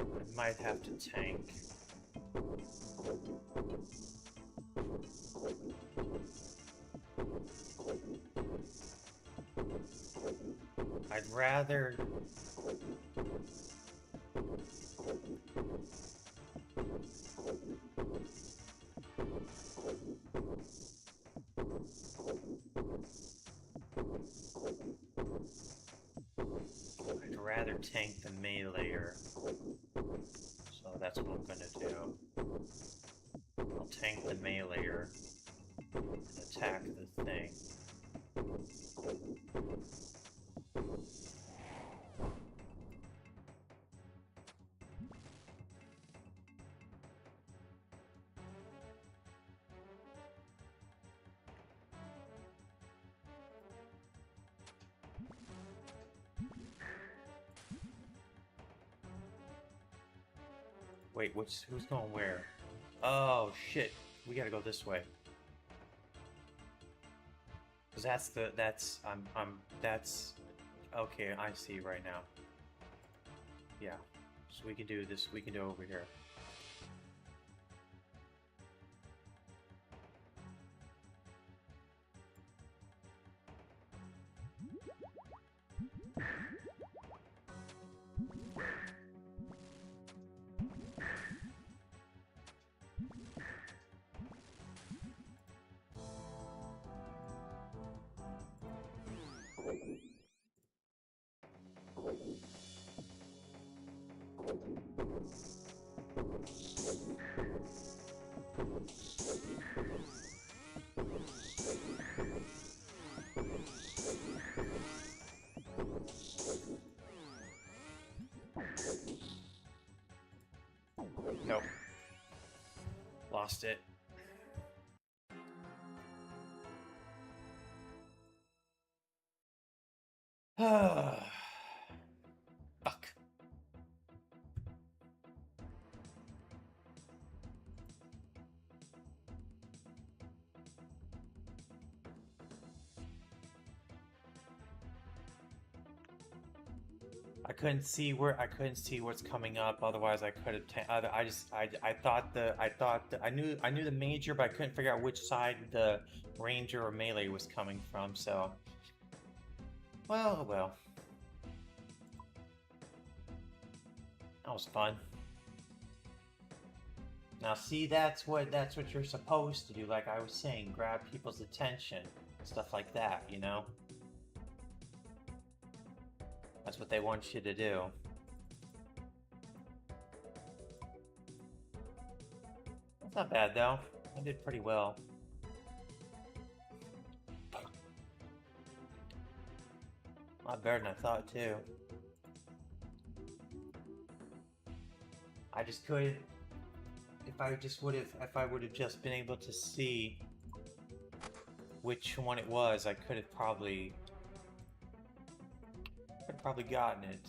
I might have to tank. I'd rather... I'd rather tank the meleeer. So that's what I'm gonna do. I'll tank the meleeer and attack the thing. Wait, who's going where? Oh shit, we gotta go this way. Cause that's okay. I see right now. Yeah, so we can do this. We can do over here. Nope. Lost it. Fuck. I couldn't see what's coming up. Otherwise, I could have. I thought I knew the major, but I couldn't figure out which side the ranger or melee was coming from. So, well, well, that was fun. Now, see, that's what you're supposed to do. Like I was saying, grab people's attention, stuff like that. You know, that's what they want you to do. That's not bad though. I did pretty well. A lot better than I thought too. I just could, if I would have just been able to see which one it was, I could have probably gotten it.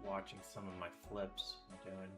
watching some of my flips I'm doing.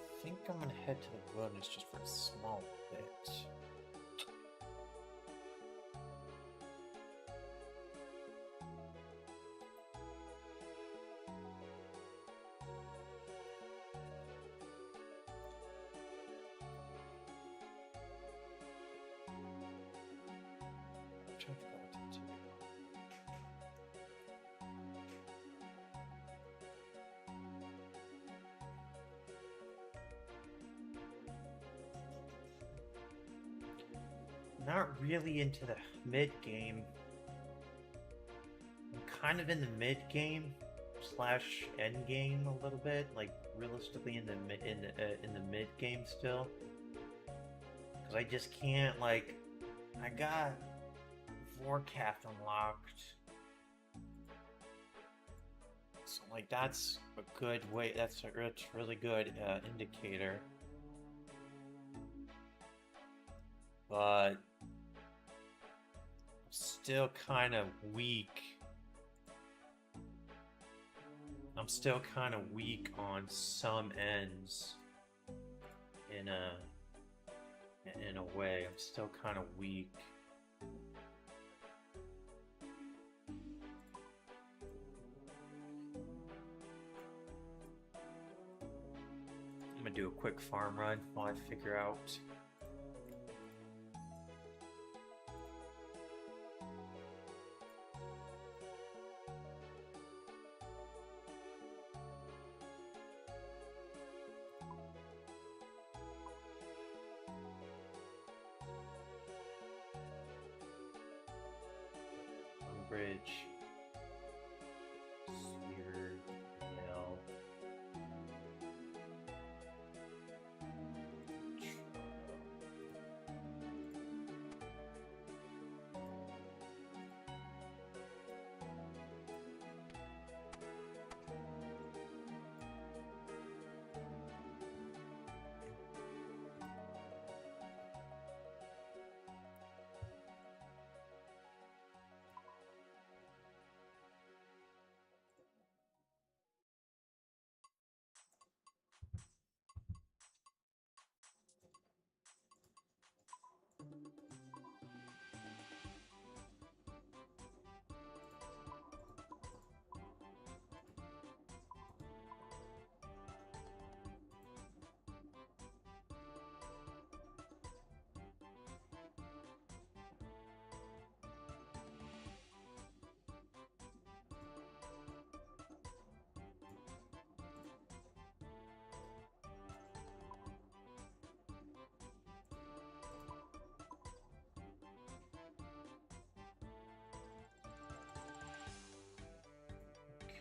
I think I'm gonna head to the wilderness just for a small bit. I'm trying to figure out what to do. Not really into the mid game. I'm kind of in the mid game slash end game a little bit, like realistically in the mid game still. Cause I just can't like. I got Vorkath unlocked, so like that's a good way. That's a really good indicator. But still kind of weak. I'm still kind of weak on some ends. In a way, I'm still kind of weak. I'm gonna do a quick farm run while I figure out. Bridge. Sphere. Nail.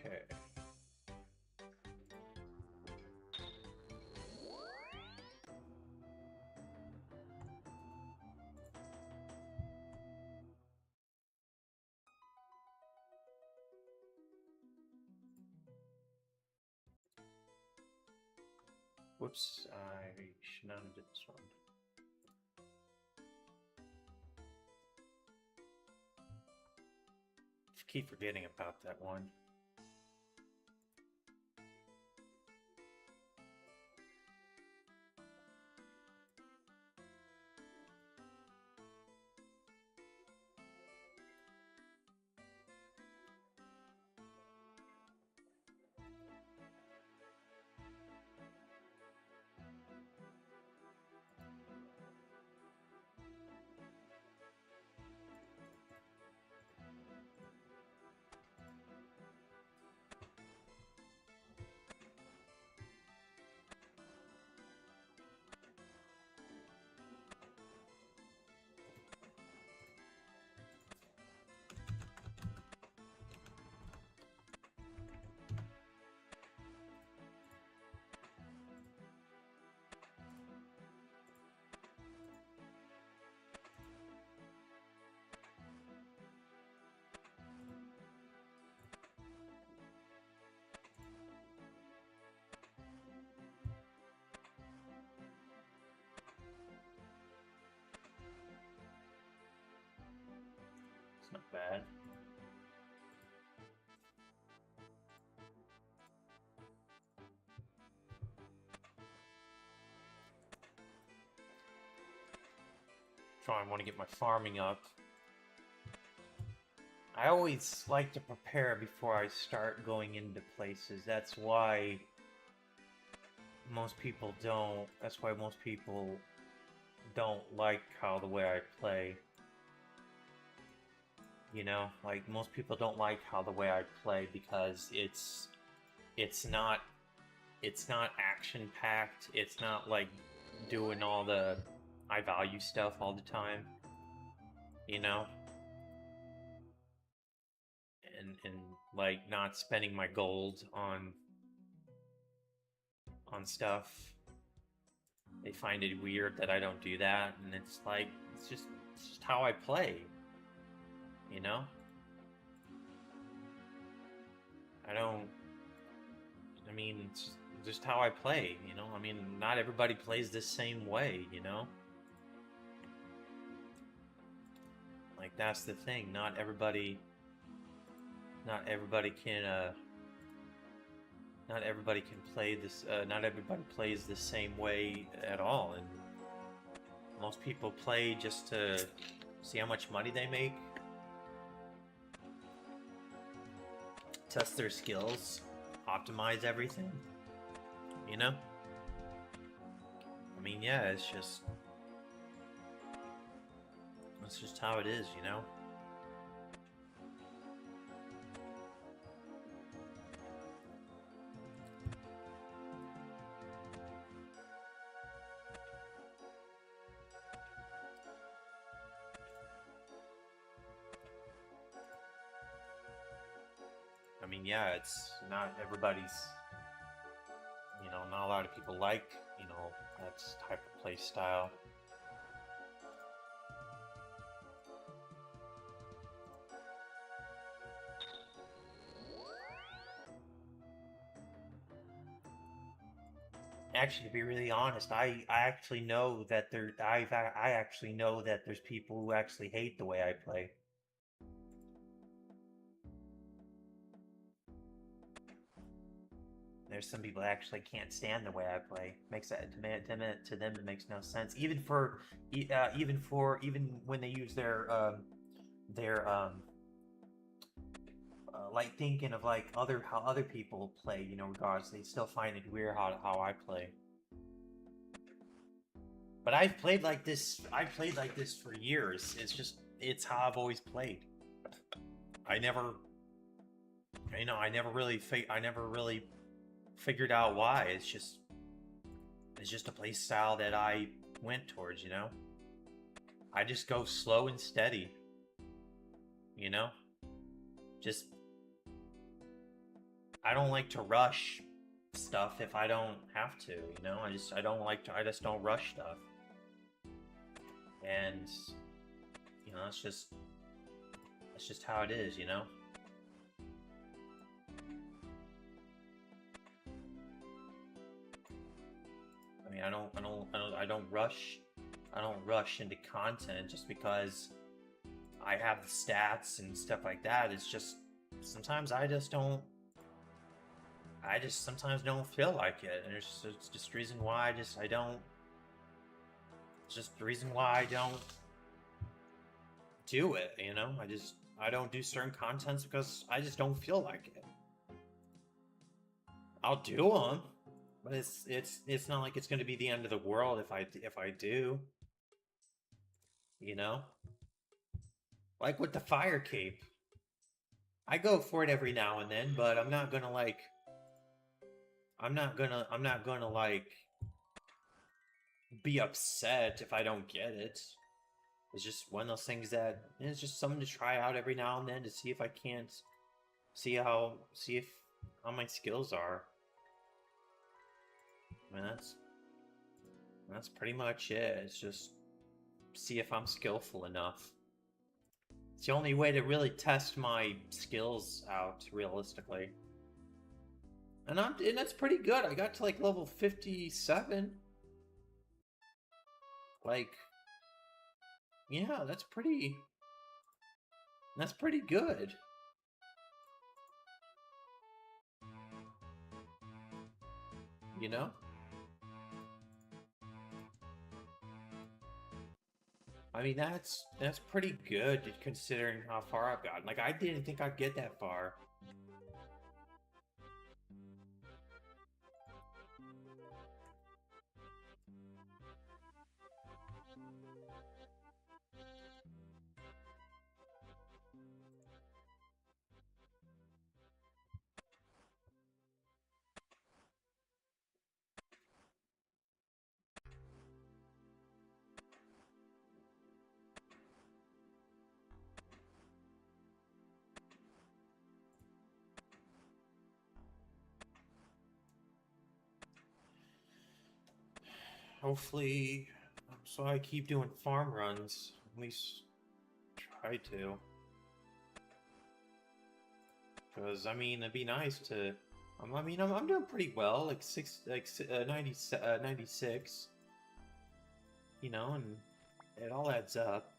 Okay. Whoops, I should not have did this one. Keep forgetting about that one. Not bad. I want to get my farming up. I always like to prepare before I start going into places. That's why most people don't. That's why most people don't like how the way I play. You know, like most people don't like how the way I play because it's not action packed. It's not like doing all the high value stuff all the time. You know? And like not spending my gold on stuff. They find it weird that I don't do that, and it's like it's just how I play. You know? I mean, it's just how I play, you know? I mean, not everybody plays the same way, you know? Like, that's the thing. Not everybody can play this, not everybody plays the same way at all, and most people play just to see how much money they make, test their skills, optimize everything, you know? I mean, yeah, it's just how it is, you know? I mean, yeah, it's not everybody's, you know, not a lot of people like, you know, that type of play style. Actually, to be really honest, I actually know that I actually know that there's people who actually hate the way I play. There's some people that actually can't stand the way I play. Makes that to them it makes no sense. Even when they use their like thinking of like how other people play, you know, regardless, they still find it weird how I play. But I've played like this. I've played like this for years. It's how I've always played. I never really figured out why. It's just a play style that I went towards, you know? I just go slow and steady. You know? I don't like to rush stuff if I don't have to, you know? I just don't rush stuff. And you know, that's just how it is, you know? I mean, I don't rush into content just because I have the stats and stuff like that. It's just sometimes I just sometimes don't feel like it, and it's just the reason why I don't. It's just the reason why I don't do it. You know, I don't do certain contents because I just don't feel like it. I'll do them, but it's not like it's going to be the end of the world if I do. You know, like with the fire cape, I go for it every now and then, but I'm not gonna like be upset if I don't get it. It's just one of those things that it's just something to try out every now and then to see if I can't see how my skills are. I mean, that's pretty much it. It's just see if I'm skillful enough. It's the only way to really test my skills out realistically. And that's pretty good. I got to like level 57. Like, yeah, that's pretty That's pretty good. You know? I mean, that's pretty good considering how far I've gotten. Like, I didn't think I'd get that far. Hopefully, so I keep doing farm runs. At least try to. Because, I mean, it'd be nice to... I mean, I'm doing pretty well, like 96, you know, and it all adds up.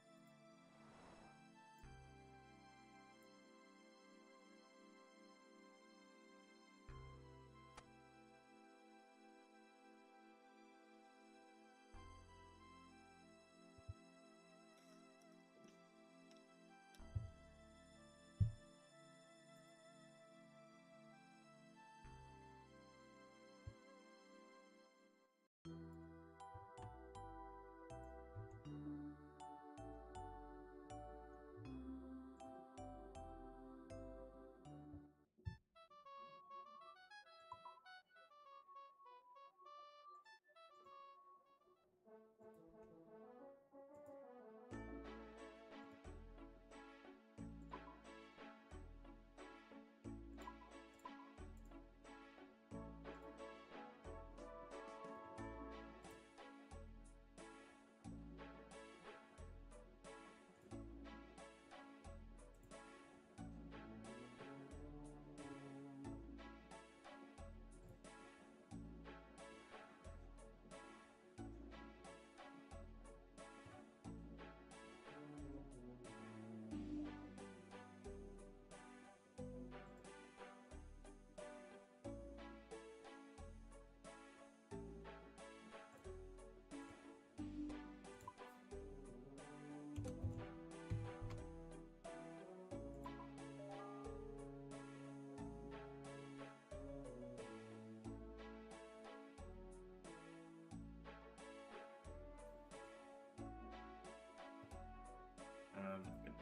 Gonna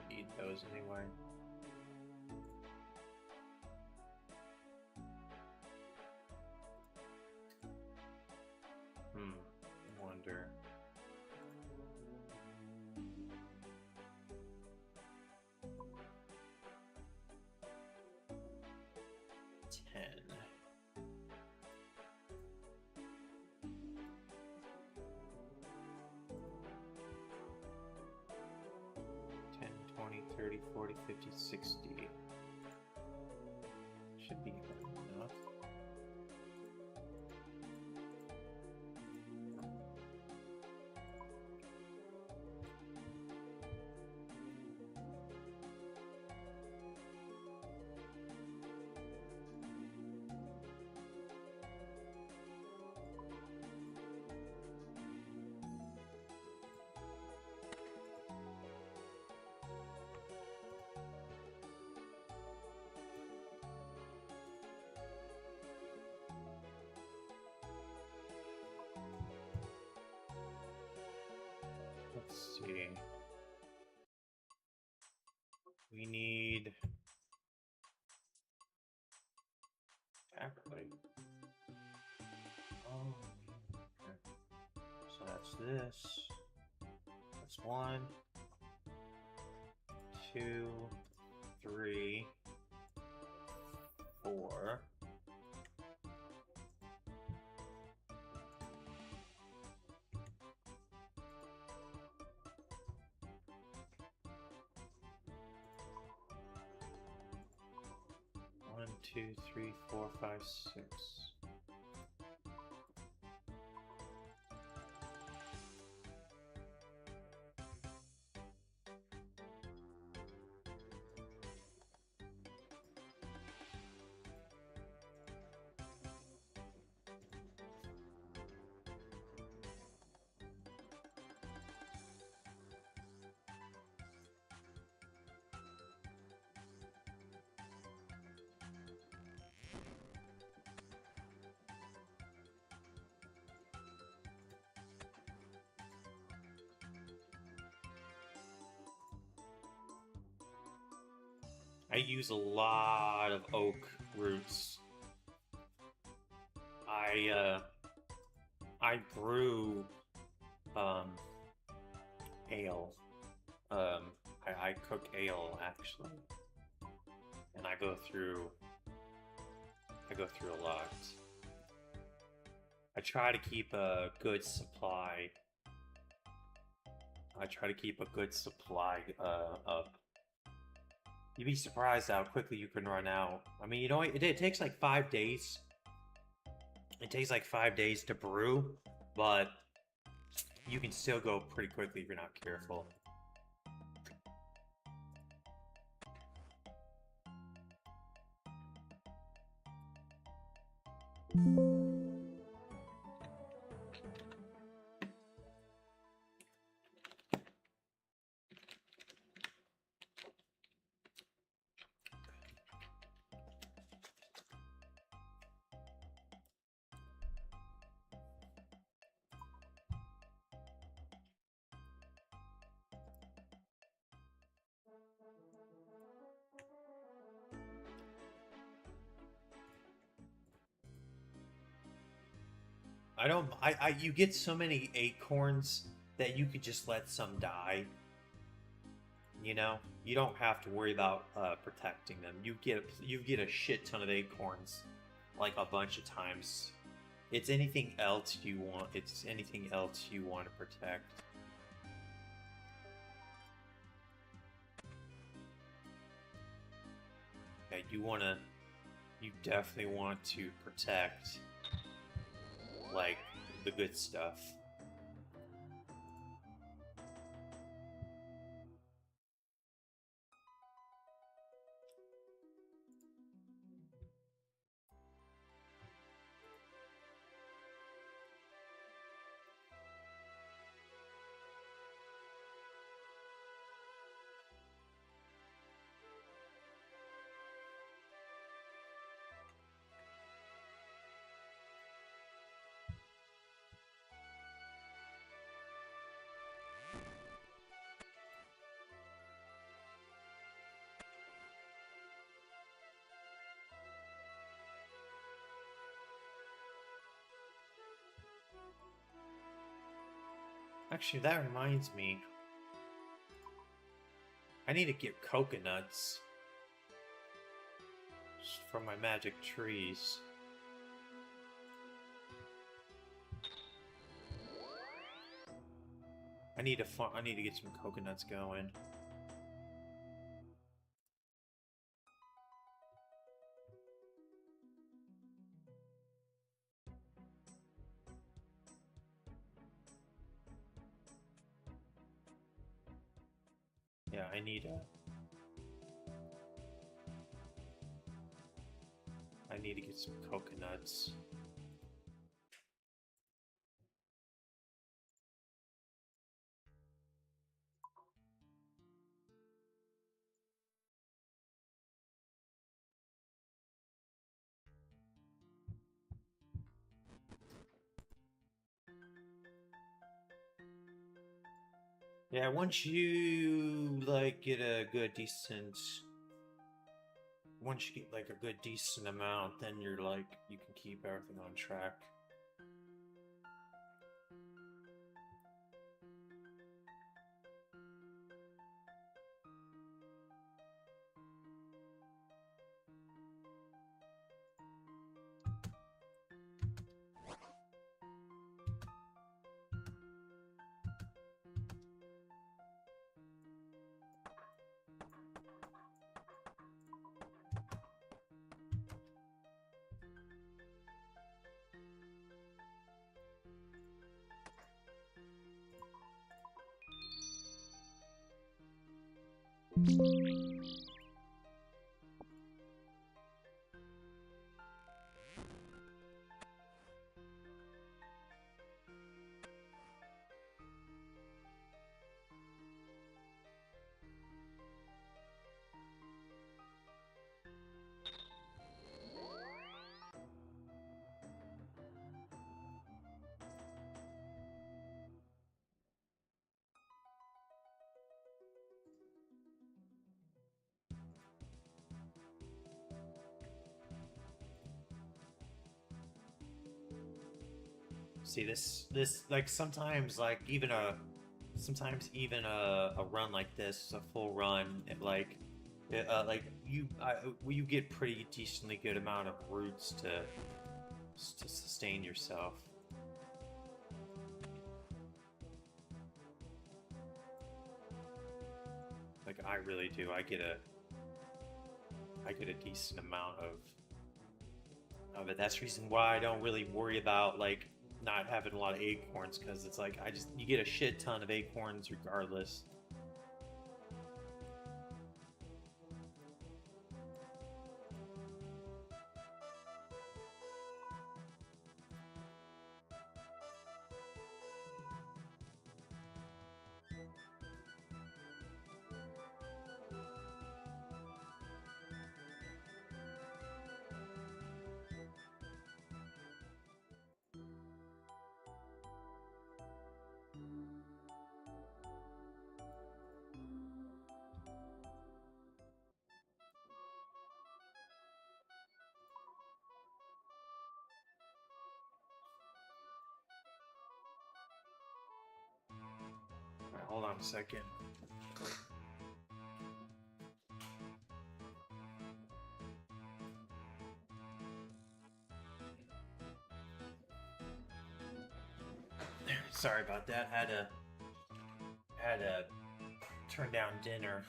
need those anyway. I wonder. $10, $20, $30, $40, $50, $60. Should be enough. Let's see. We need actually. Oh, okay. So that's this. That's 1, 2, 3, 4. One, 2, 3, 4, 5, 6. I use a lot of oak roots. I brew ale. I cook ale actually, and I go through a lot. I try to keep a good supply. Up. You'd be surprised how quickly you can run out. I mean, you know, it takes like 5 days. It takes like 5 days to brew, but you can still go pretty quickly if you're not careful. I don't. You get so many acorns that you could just let some die. You know, you don't have to worry about protecting them. You get a shit ton of acorns, like a bunch of times. It's anything else you want. It's anything else you want to protect. Yeah, you definitely want to protect, like, the good stuff. Actually, that reminds me. I need to get coconuts from my magic trees. I need to get some coconuts going. Yeah, I need to get some coconuts. Yeah, once you like get a good decent once you get like a good decent amount, then you're like you can keep everything on track. See this like sometimes even a run like this, a full run, like you get pretty decently good amount of roots to sustain yourself. Like I really do. I get a decent amount of it. That's the reason why I don't really worry about like not having a lot of acorns, because it's like you get a shit ton of acorns regardless. Right, hold on a second. Sorry about that. Had to turn down dinner.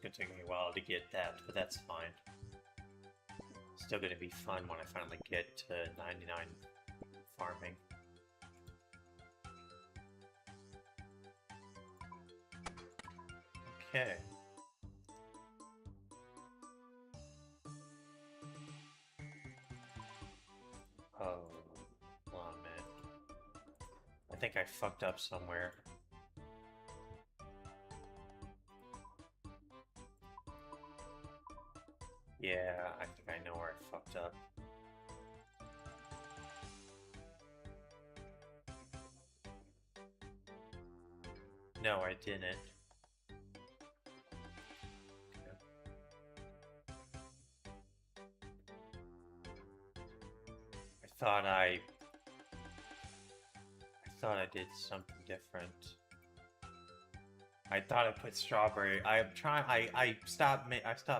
It's gonna take me a while to get that, but that's fine. Still gonna be fun when I finally get to 99 farming. Okay. Oh, hold on a minute. I think I fucked up somewhere. Yeah, I think I know where I fucked up. No, I didn't. Okay. I thought I did something different. I thought I put strawberry. I stopped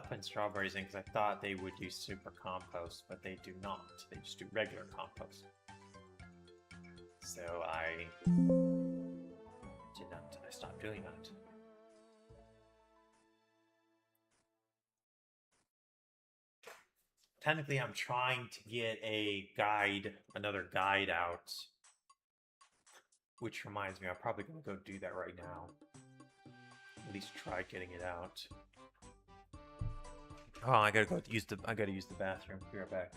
putting strawberries in because I thought they would do super compost, but they do not. They just do regular compost. So I stopped doing that. Technically, I'm trying to get another guide out. Which reminds me, I'm probably gonna go do that right now. At least try getting it out. Oh, I gotta use the bathroom. Be right back.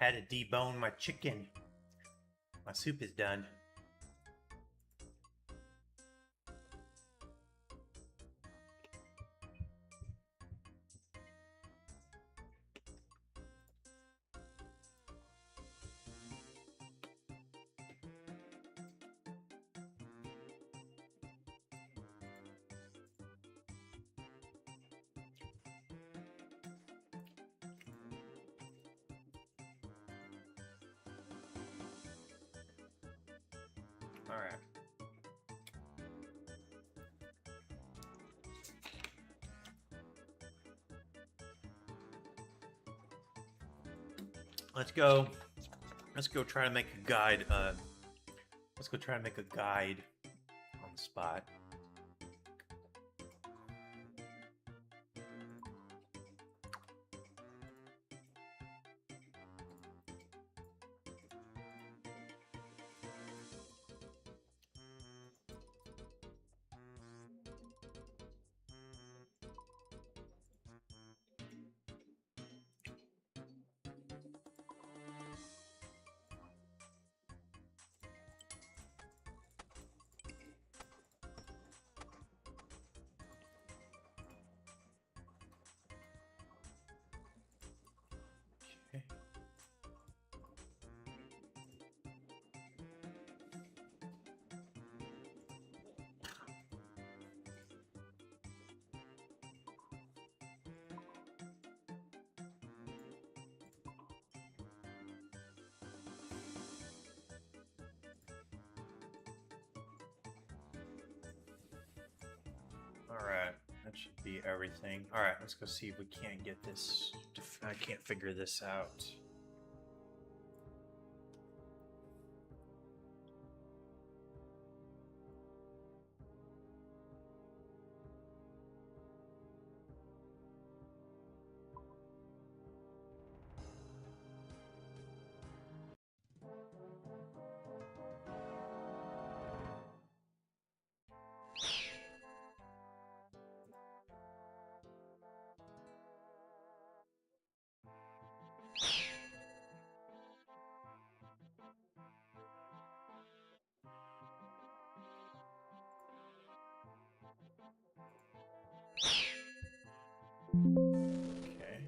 Had to debone my chicken. My soup is done. All right. Let's go try to make a guide. Let's go try to make a guide on the spot. Okay. All right, that should be everything. All right, let's go see if we can't get this. I can't figure this out. Okay.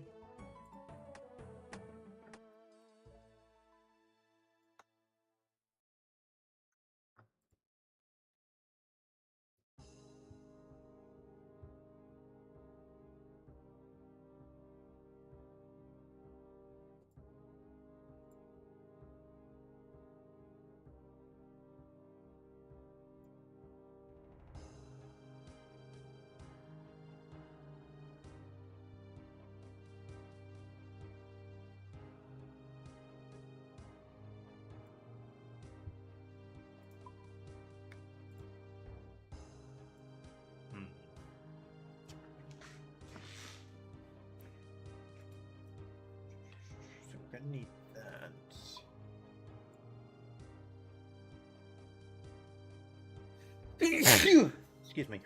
So we're gonna need that. Excuse me.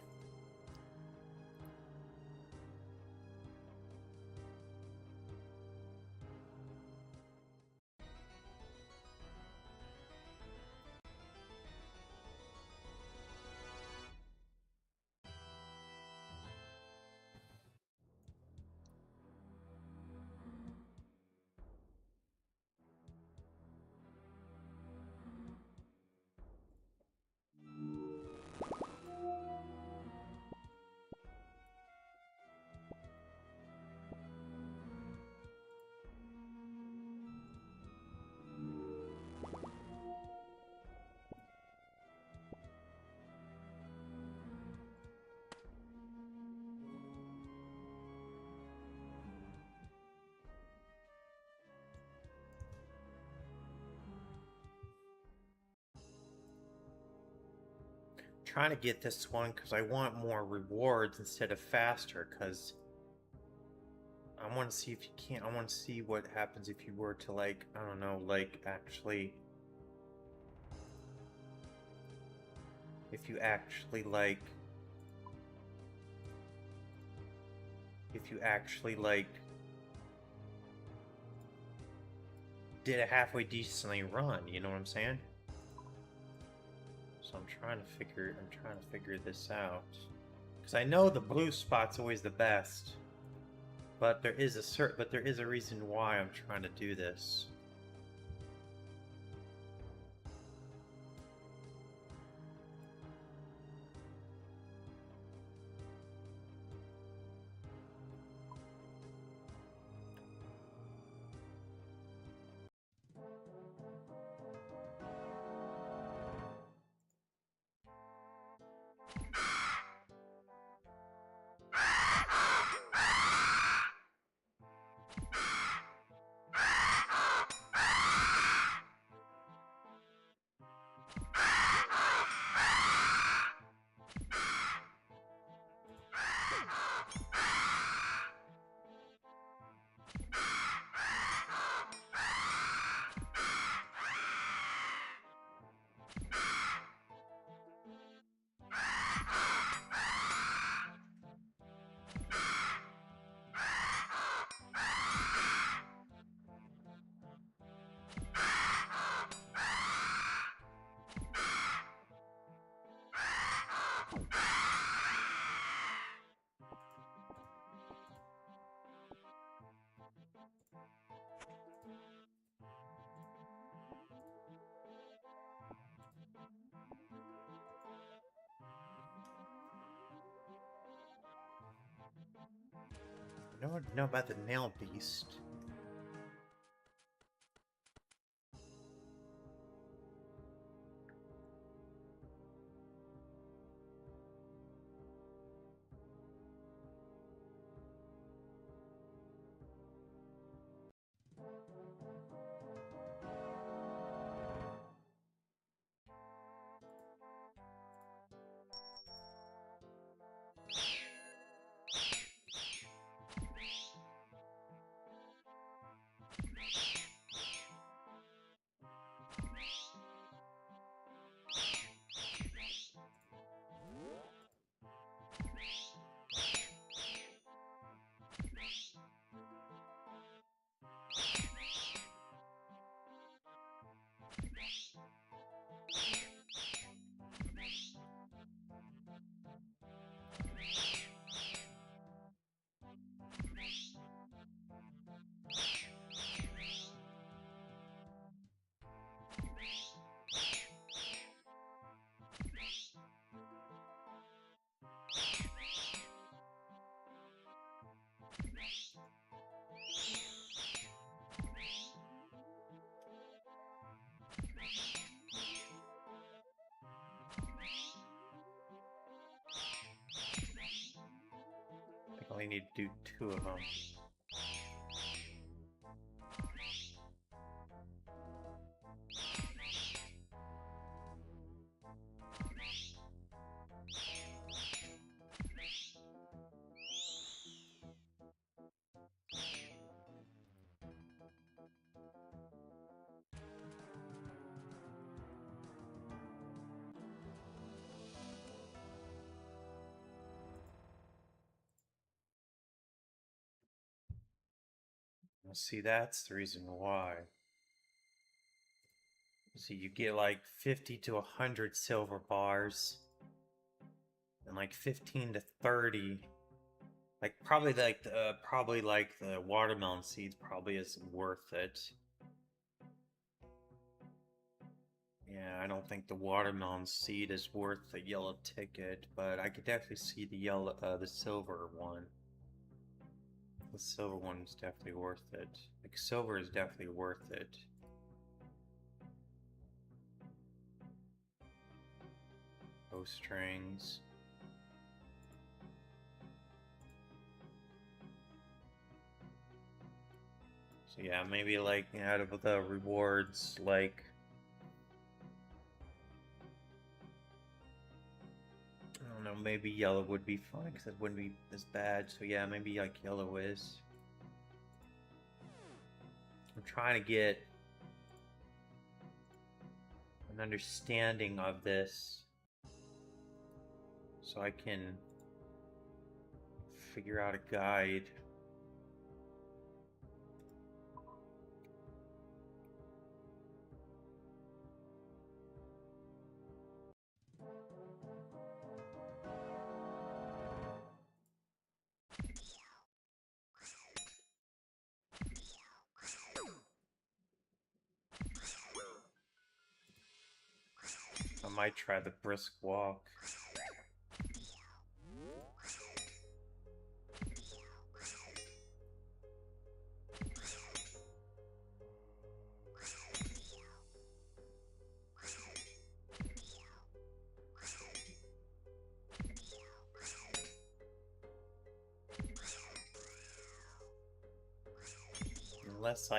Trying to get this one because I want more rewards instead of faster, because I want to see if you can't. I want to see what happens if you were to, like, I don't know, like, actually, if you actually like did a halfway decently run, you know what I'm saying? So I'm trying to figure this out. Because I know the blue spot's always the best. But there is a reason why I'm trying to do this. I don't know about the nail beast. I only need to do 2 of them. See, that's the reason why. So you get like 50 to 100 silver bars, and like 15 to 30. Like probably like the watermelon seeds probably isn't worth it. Yeah, I don't think the watermelon seed is worth the yellow ticket, but I could definitely see the silver one. The silver one is definitely worth it. Like silver is definitely worth it. Bowstrings. So yeah, maybe like out of the rewards, like I don't know, maybe yellow would be fun because it wouldn't be as bad. So yeah, maybe like yellow is. I'm trying to get an understanding of this so I can figure out a guide. might try the brisk walk. Unless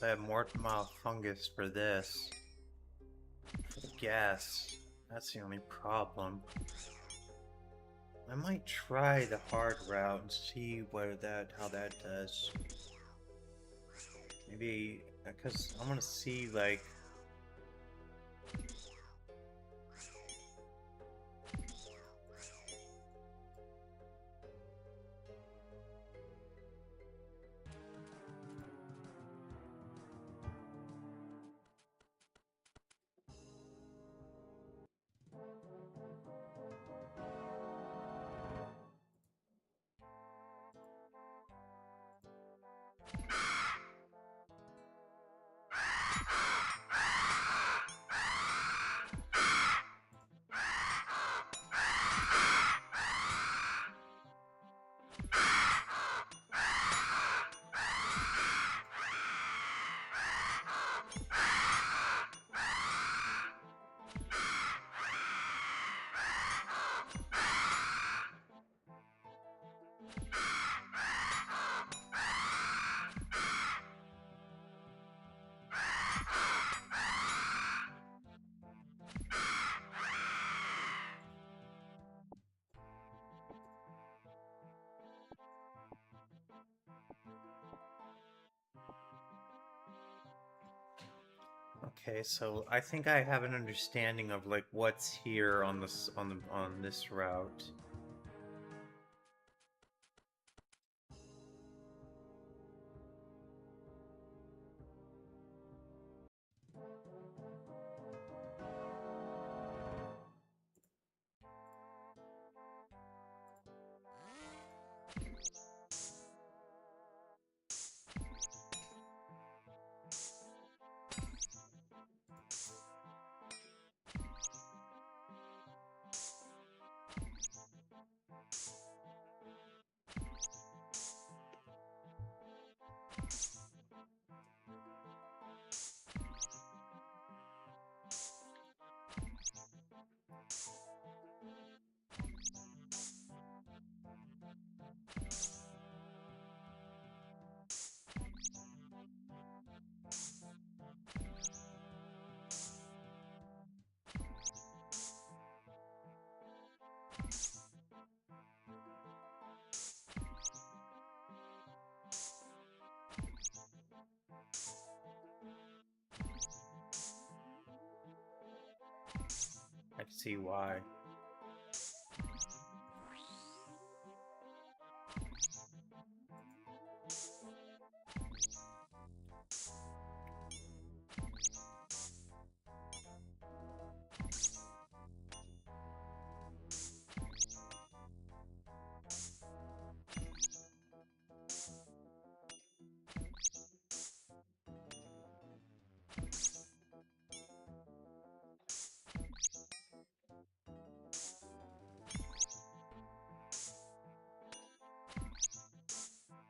I have more fungus for this. For the gas. That's the only problem. I might try the hard route and see how that does. Maybe because I want to see like. Okay, so I think I have an understanding of like what's here on this route. I can see why.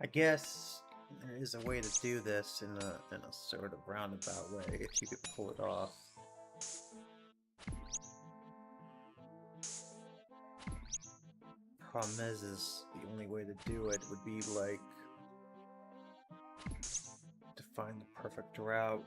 I guess there is a way to do this in a sort of roundabout way, if you could pull it off. Problem is the only way to do it would be like to find the perfect route.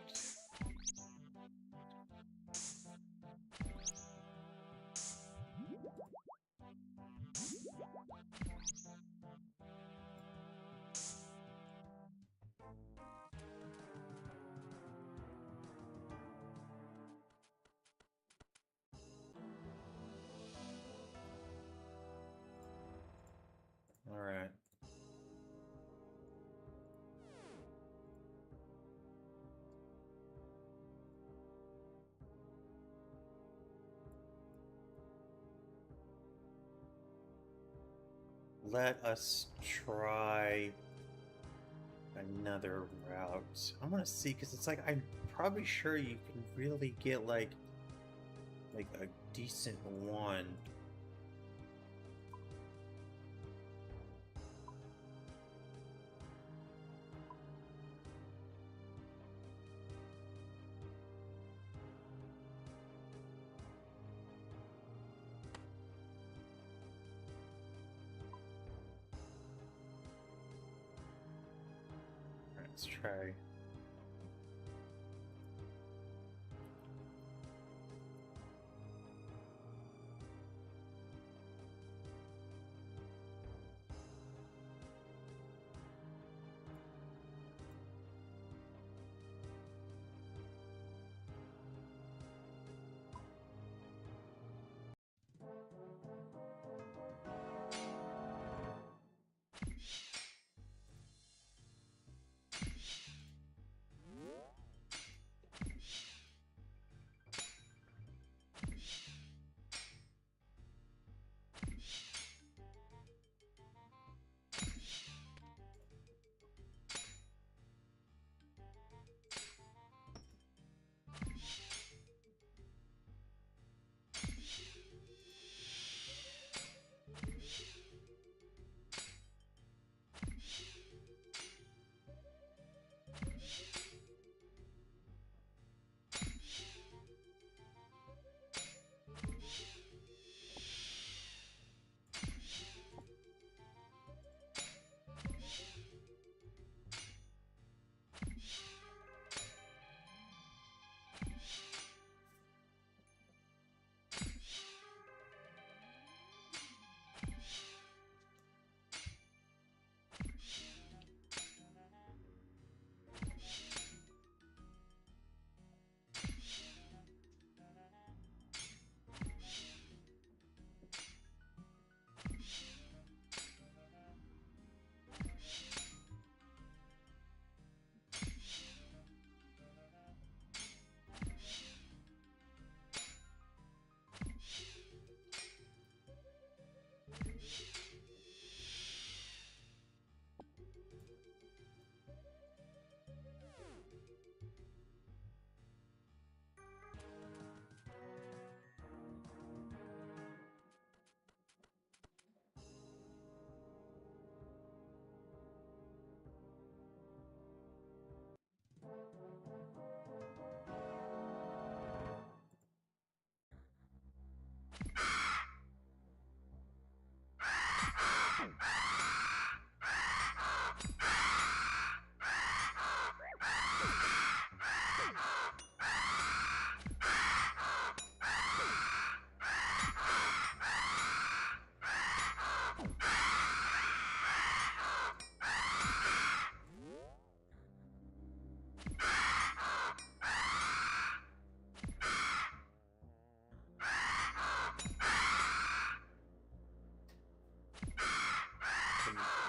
Alright. Let us try another route. I want to see, because it's like, I'm probably sure you can really get, like, like a decent one. Let's try.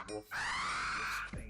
Wolf Bane.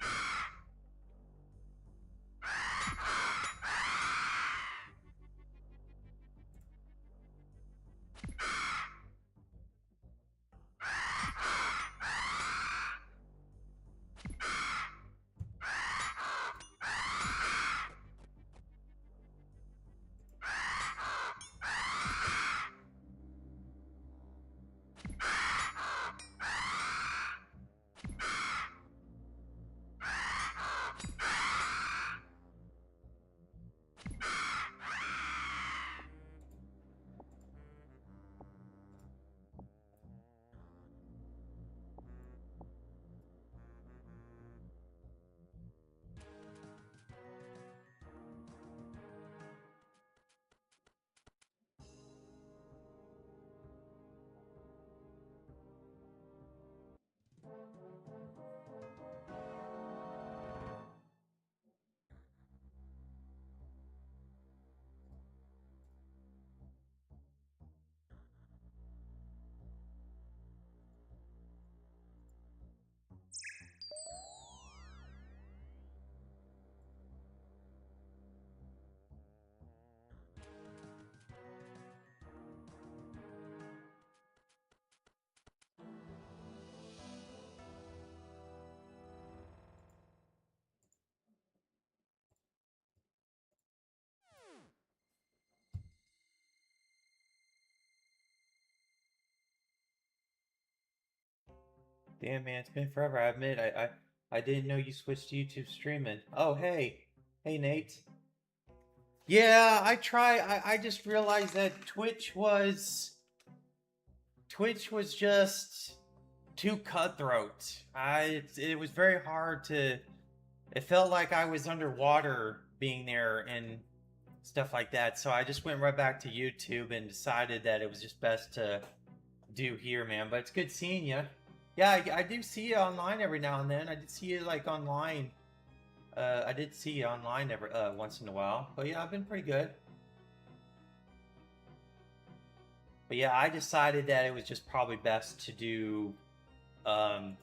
Damn, man, it's been forever. I admit, I didn't know you switched to YouTube streaming. Oh, hey. Hey, Nate. Yeah, I just realized that Twitch was just too cutthroat. It was very hard to. It felt like I was underwater being there and stuff like that. So I just went right back to YouTube and decided that it was just best to do here, man. But it's good seeing you. Yeah, I do see you online every now and then. I did see you like online. I did see you online every once in a while. But yeah, I've been pretty good. But yeah, I decided that it was just probably best to do um,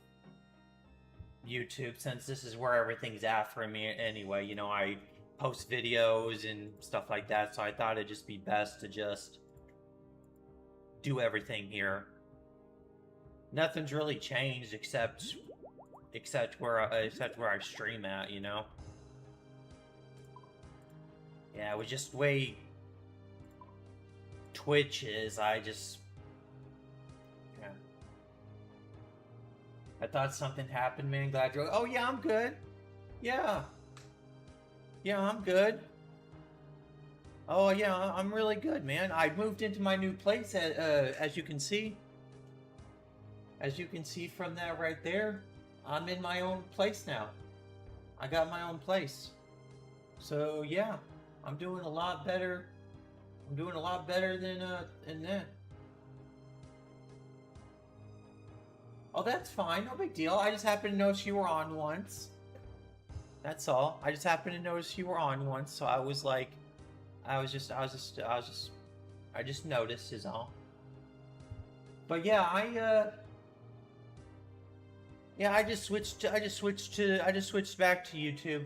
YouTube, since this is where everything's at for me anyway. You know, I post videos and stuff like that, so I thought it'd just be best to just do everything here. Nothing's really changed except where I stream at, you know. Yeah, it was just way Twitch is. I just, yeah. I thought something happened, man. Glad you're. Oh yeah, I'm good. Yeah, yeah, I'm good. Oh yeah, I'm really good, man. I moved into my new place, as you can see. As you can see from that right there, I'm in my own place now. I got my own place. So yeah, I'm doing a lot better. I'm doing a lot better than that. Oh, that's fine. No big deal. I just happened to notice you were on once. That's all. I just happened to notice you were on once, so I was like, I just noticed is all. But yeah, yeah, I just switched back to YouTube.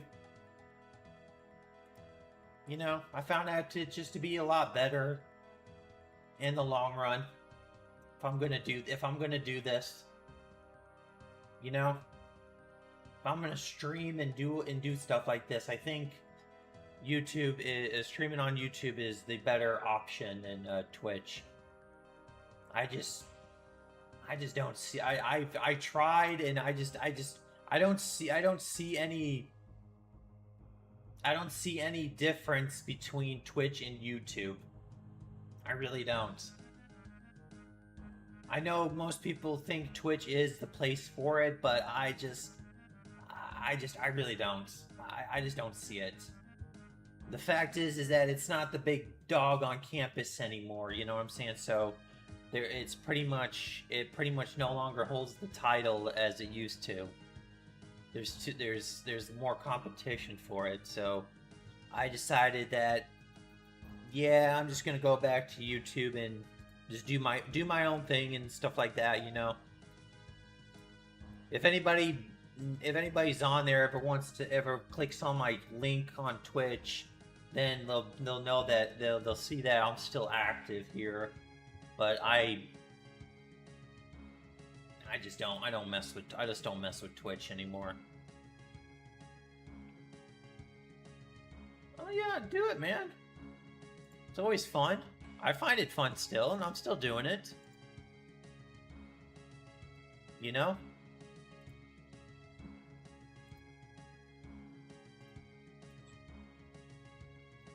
You know, I found out to be a lot better in the long run. If I'm gonna do this, you know, if I'm gonna stream and do stuff like this, I think YouTube is streaming on YouTube is the better option than Twitch. I just don't see. I tried and I don't see any difference between Twitch and YouTube. I really don't. I know most people think Twitch is the place for it, but I really don't. I just don't see it. The fact is that it's not the big dog on campus anymore. You know what I'm saying? So it pretty much no longer holds the title as it used to. There's more competition for it, so I decided that yeah, I'm just gonna go back to YouTube and just do my own thing and stuff like that, you know. If anybody's on there ever clicks on my link on Twitch, then they'll know that they'll see that I'm still active here. But I just don't mess with Twitch anymore. Oh yeah, do it, man. It's always fun. I find it fun still, and I'm still doing it. You know?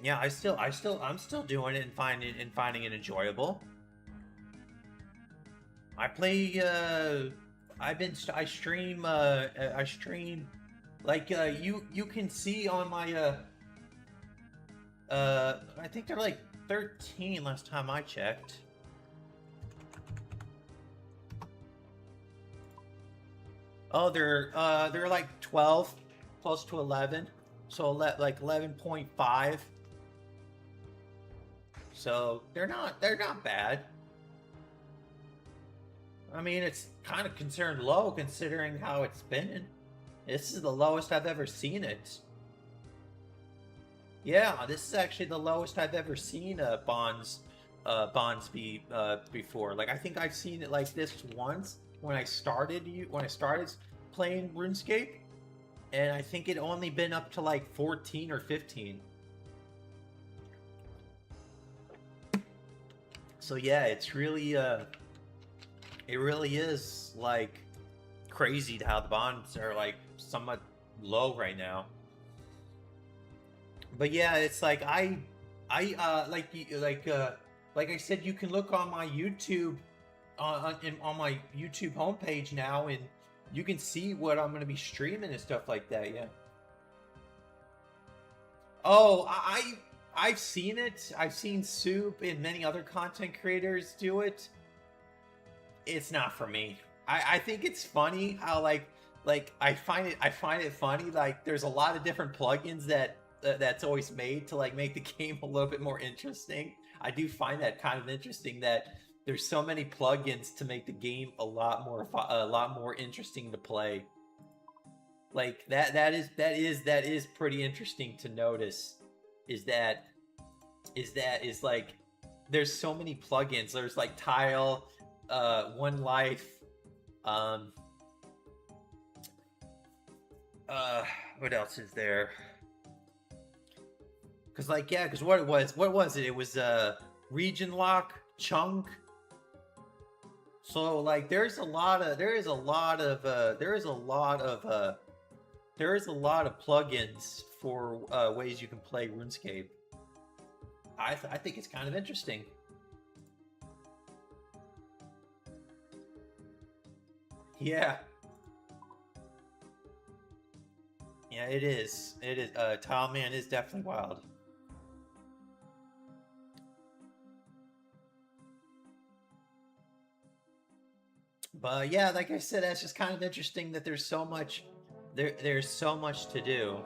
Yeah, I'm still doing it and finding it enjoyable. I play I stream like you can see on my I think they're like 13 last time I checked. Oh, they're like 12 close to 11. So like 11.5. So they're not bad. I mean, it's kind of concerned low considering how it's been. This is the lowest I've ever seen it. Yeah, this is actually the lowest I've ever seen bonds be before. Like I think I've seen it like this once when I started playing RuneScape, and I think it only been up to like 14 or 15. So yeah, it's really it really is like crazy how the bonds are like somewhat low right now. But yeah, it's like like I said, you can look on my YouTube on my YouTube homepage now, and you can see what I'm going to be streaming and stuff like that. Yeah. Oh, I've seen it. I've seen Soup and many other content creators do it. It's not for me. I think it's funny how like I find it funny. Like there's a lot of different plugins that's always made to like make the game a little bit more interesting. I do find that kind of interesting that there's so many plugins to make the game a lot more interesting to play. Like that is pretty interesting to notice. Is like there's so many plugins. There's like Tile, One Life, what else is there? Because like yeah, because what was it? It was Region Lock, Chunk. So like there is a lot of plugins for ways you can play RuneScape. I think it's kind of interesting. Yeah. Yeah, it is. It is. Tile Man is definitely wild. But yeah, like I said, that's just kind of interesting that there's so much there's so much to do.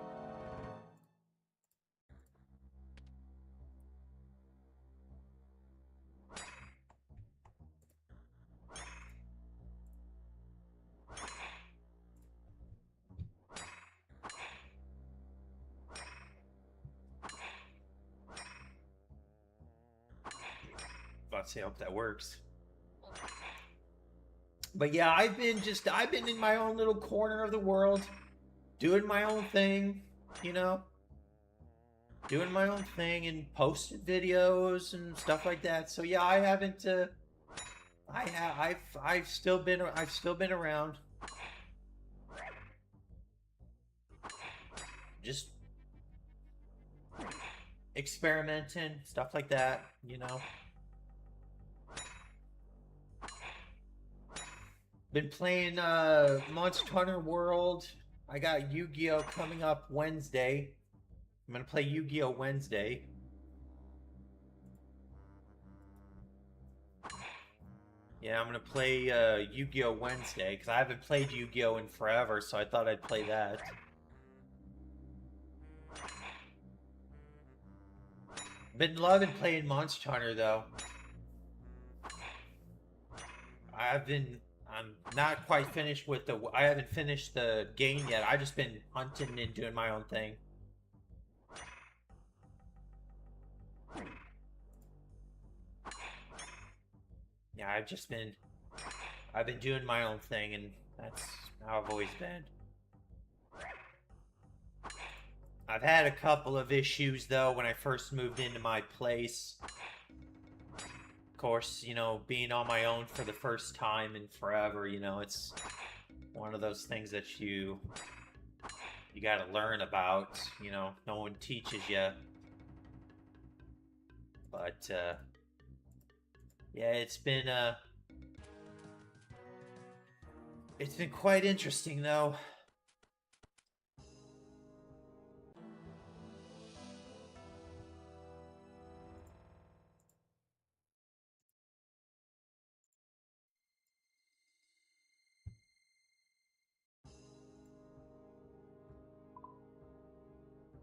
Let's see, I hope that works. But yeah, I've been in my own little corner of the world, doing my own thing, you know, doing my own thing and posted videos and stuff like that. So yeah, I haven't. I've still been around, just experimenting, stuff like that, you know. Been playing Monster Hunter World. I got Yu-Gi-Oh coming up Wednesday. I'm gonna play Yu-Gi-Oh Wednesday. Yeah, I'm gonna play Yu-Gi-Oh Wednesday because I haven't played Yu-Gi-Oh in forever, so I thought I'd play that. Been loving playing Monster Hunter though. I'm not quite finished with I haven't finished the game yet. I've just been hunting and doing my own thing. Yeah, I've been doing my own thing, and that's how I've always been. I've had a couple of issues though when I first moved into my place. Of course, you know, being on my own for the first time in forever, you know, it's one of those things that you got to learn about, you know, no one teaches you. But yeah, it's been quite interesting though.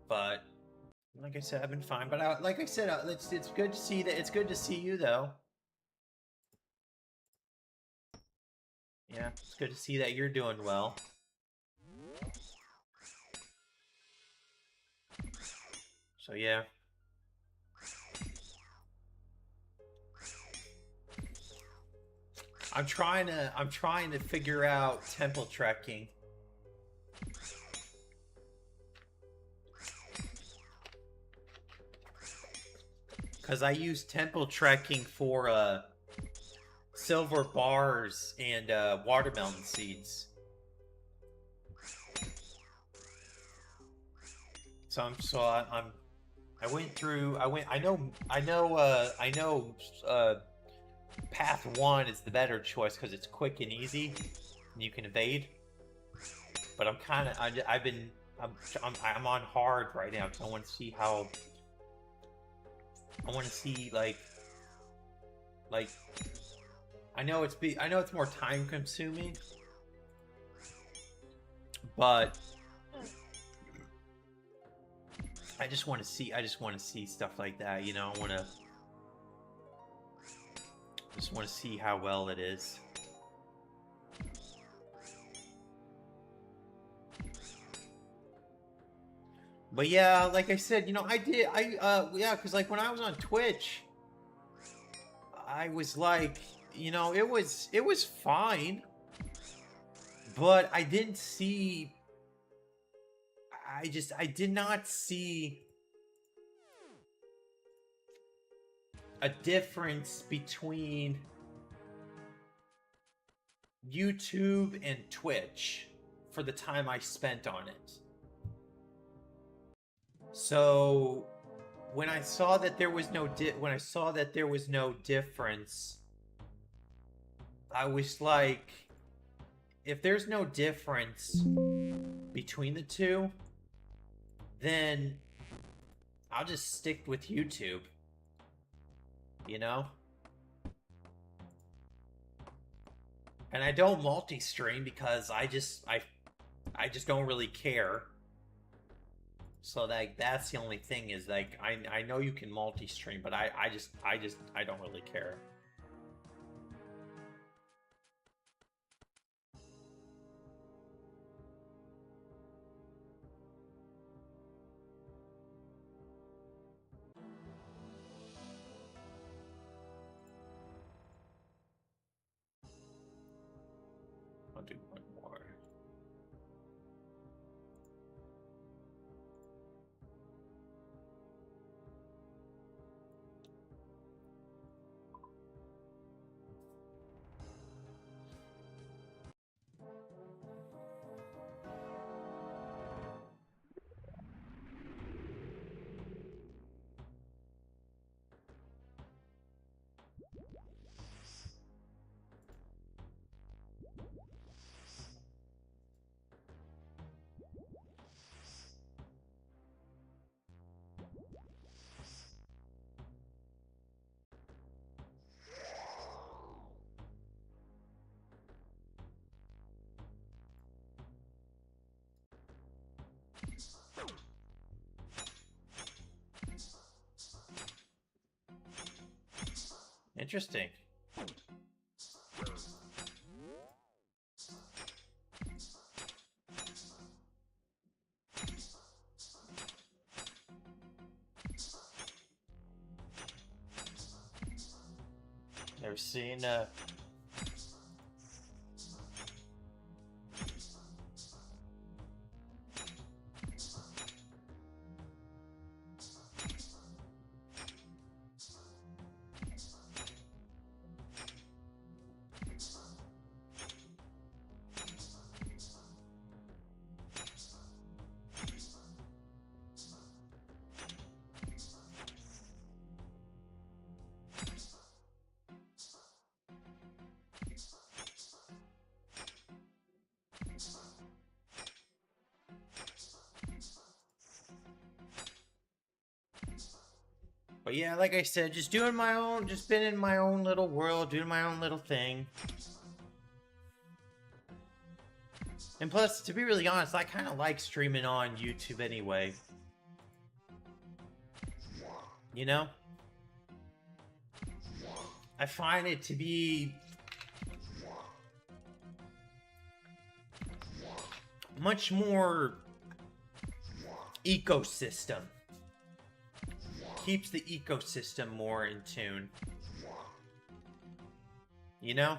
But like I said, I've been fine. But like I said, it's good to see that. It's good to see you though. Yeah, it's good to see that you're doing well. So yeah. I'm trying to figure out temple trekking. Cause I use temple trekking for silver bars and watermelon seeds. I went through. I know. Path one is the better choice because it's quick and easy, and you can evade. But I'm kind of. I've been. I'm on hard right now because I want to see how. I want to see like. I know it's more time consuming, but I just want to see stuff like that, you know. Just want to see how well it is. But yeah, like I said, you know, yeah, because like when I was on Twitch, I was like, you know, it was fine, but I didn't see. I did not see a difference between YouTube and Twitch for the time I spent on it. So when I saw that there was no difference, I was like, if there's no difference between the two, then I'll just stick with YouTube. You know? And I don't multi-stream because I just don't really care. So like that's the only thing is like I know you can multi-stream, but I don't really care. I'll do one more. Interesting. Never seen But yeah, like I said, just doing my own, just been in my own little world, doing my own little thing. And plus, to be really honest, I kind of like streaming on YouTube anyway. You know? I find it to be much more ecosystem. Keeps the ecosystem more in tune. You know?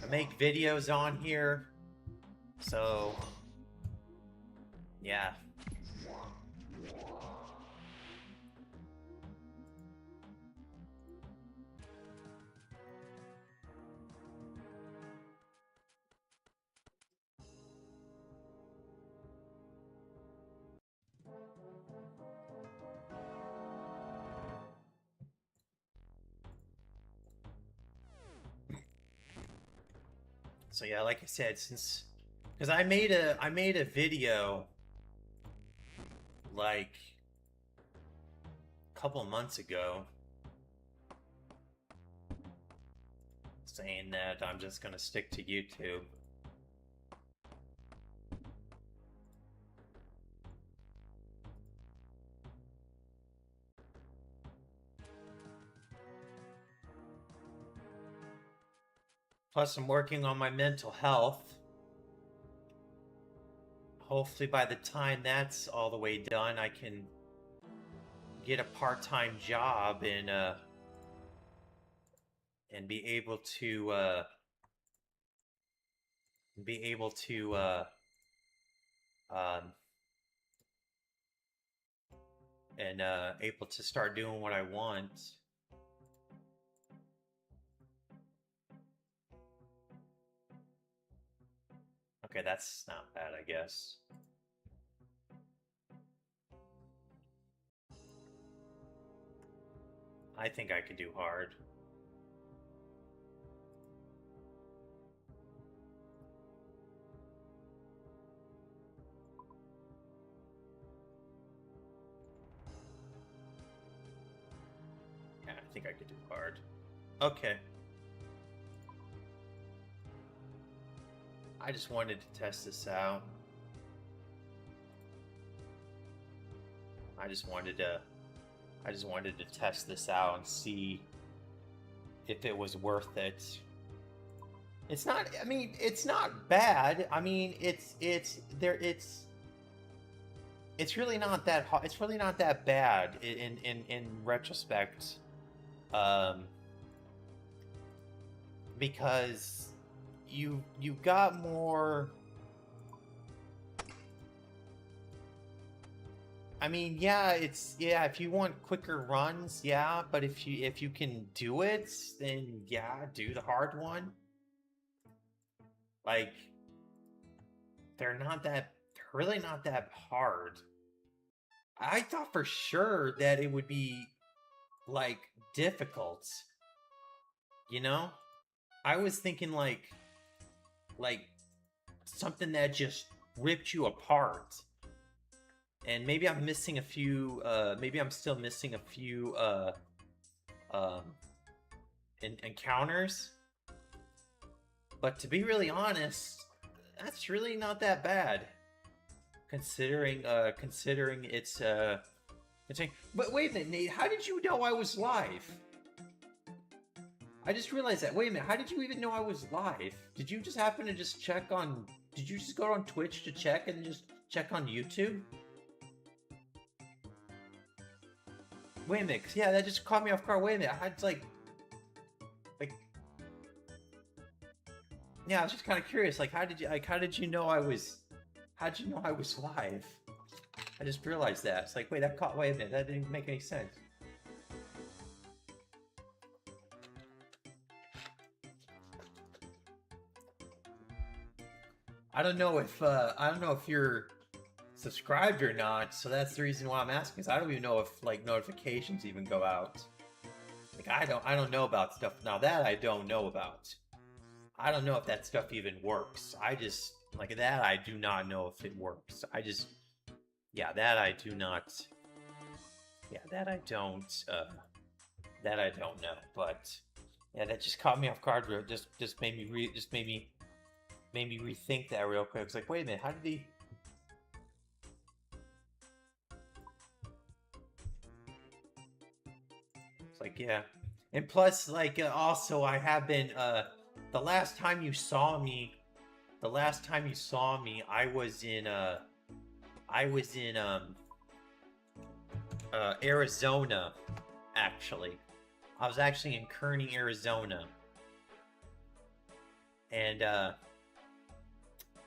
I make videos on here. So, yeah. So yeah, like I said, because I made a video like a couple months ago saying that I'm just gonna stick to YouTube. Plus, I'm working on my mental health. Hopefully, by the time that's all the way done, I can get a part-time job and be able to um, able to start doing what I want. Okay, that's not bad, I guess. I think I could do hard. Yeah, I think I could do hard. Okay. I just wanted to test this out. I just wanted to test this out and see if it was worth it. It's not, I mean, it's not bad. I mean, it's really not that hard. It's really not that bad in retrospect. Because you got more. I mean, yeah, if you want quicker runs, yeah, but if you can do it, then yeah, do the hard one. Like, they're really not that hard. I thought for sure that it would be like difficult. You know? I was thinking like something that just ripped you apart. And maybe I'm missing a few maybe I'm still missing a few encounters. But to be really honest, that's really not that bad. Considering it's but wait a minute, Nate, how did you know I was live? I just realized that. Wait a minute, how did you even know I was live? Did you just happen to just check on did you just go on Twitch to check and just check on YouTube? Wait a minute, yeah, that just caught me off guard. Wait a minute, I had like yeah, I was just kind of curious. Like, how did you know I was live? I just realized that. It's like, wait a minute, that didn't make any sense. I don't know if you're subscribed or not, so that's the reason why I'm asking. Because I don't even know if like notifications even go out. Like, I don't know about stuff now that I don't know about. I don't know if that stuff even works. I just like that. I do not know if it works. Yeah, that I do not. Yeah, that I don't. That I don't know. But yeah, that just caught me off guard. Just made me rethink that real quick. It's like, wait a minute, how did he? It's like, yeah, and plus, like, also, I have been. The last time you saw me, I was in Arizona, actually. I was actually in Kearney, Arizona. And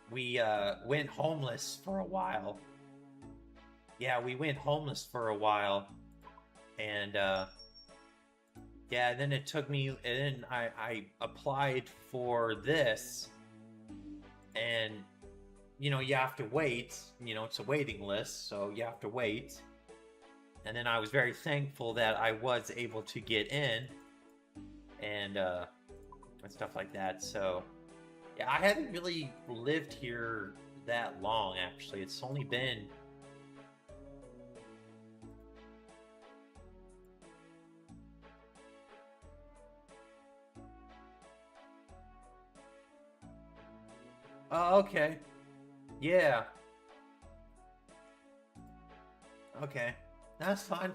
we went homeless for a while. Yeah, we went homeless for a while. And yeah, then it took me, and then I applied for this, and, you know, you have to wait, you know, it's a waiting list, so you have to wait, and then I was very thankful that I was able to get in, and stuff like that, so, Yeah, I haven't really lived here that long, actually. It's only been... Oh, okay. Yeah. Okay. That's fine.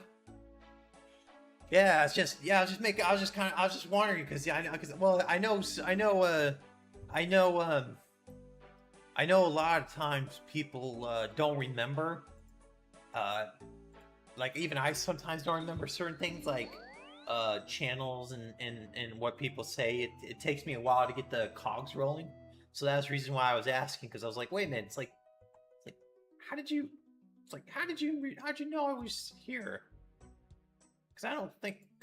Yeah, it's just I was just kind of I was just wondering because yeah, I know because well I know I know a lot of times people don't remember uh like even I sometimes don't remember certain things like channels and what people say. It takes me a while to get the cogs rolling, so that's the reason why I was asking because I was like, wait a minute, it's like how did you how'd you know I was here? Because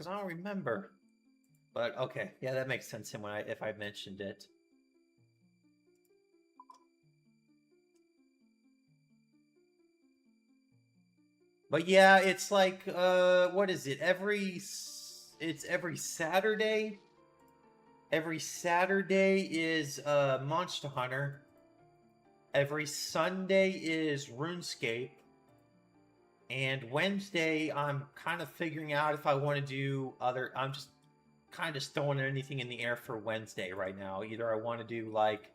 I don't remember. But okay, yeah, that makes sense. When if I mentioned it. But yeah, it's like what is it? It's every Saturday. Every Saturday is Monster Hunter. Every Sunday is RuneScape. And Wednesday, I'm kind of figuring out if I want to do other. I'm just kind of throwing anything in the air for Wednesday right now. Either I want to do like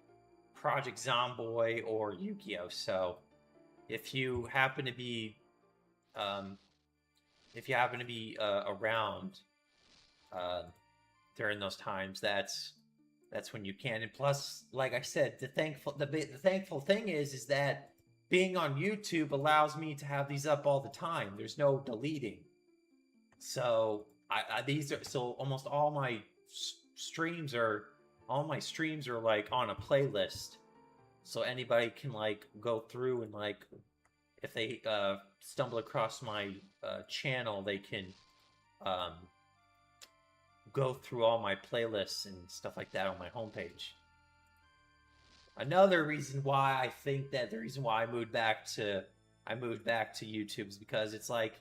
Project Zomboid or Yu-Gi-Oh. So if you happen to be, um, around uh, during those times, that's when you can. And plus, like I said, the thankful thing is that being on YouTube allows me to have these up all the time. There's no deleting. So these are so almost streams are all my streams are like on a playlist. So anybody can like go through and like if they stumble across my channel, they can um, go through all my playlists and stuff like that on my homepage. Another reason why I think that the reason why I moved back to YouTube is because it's like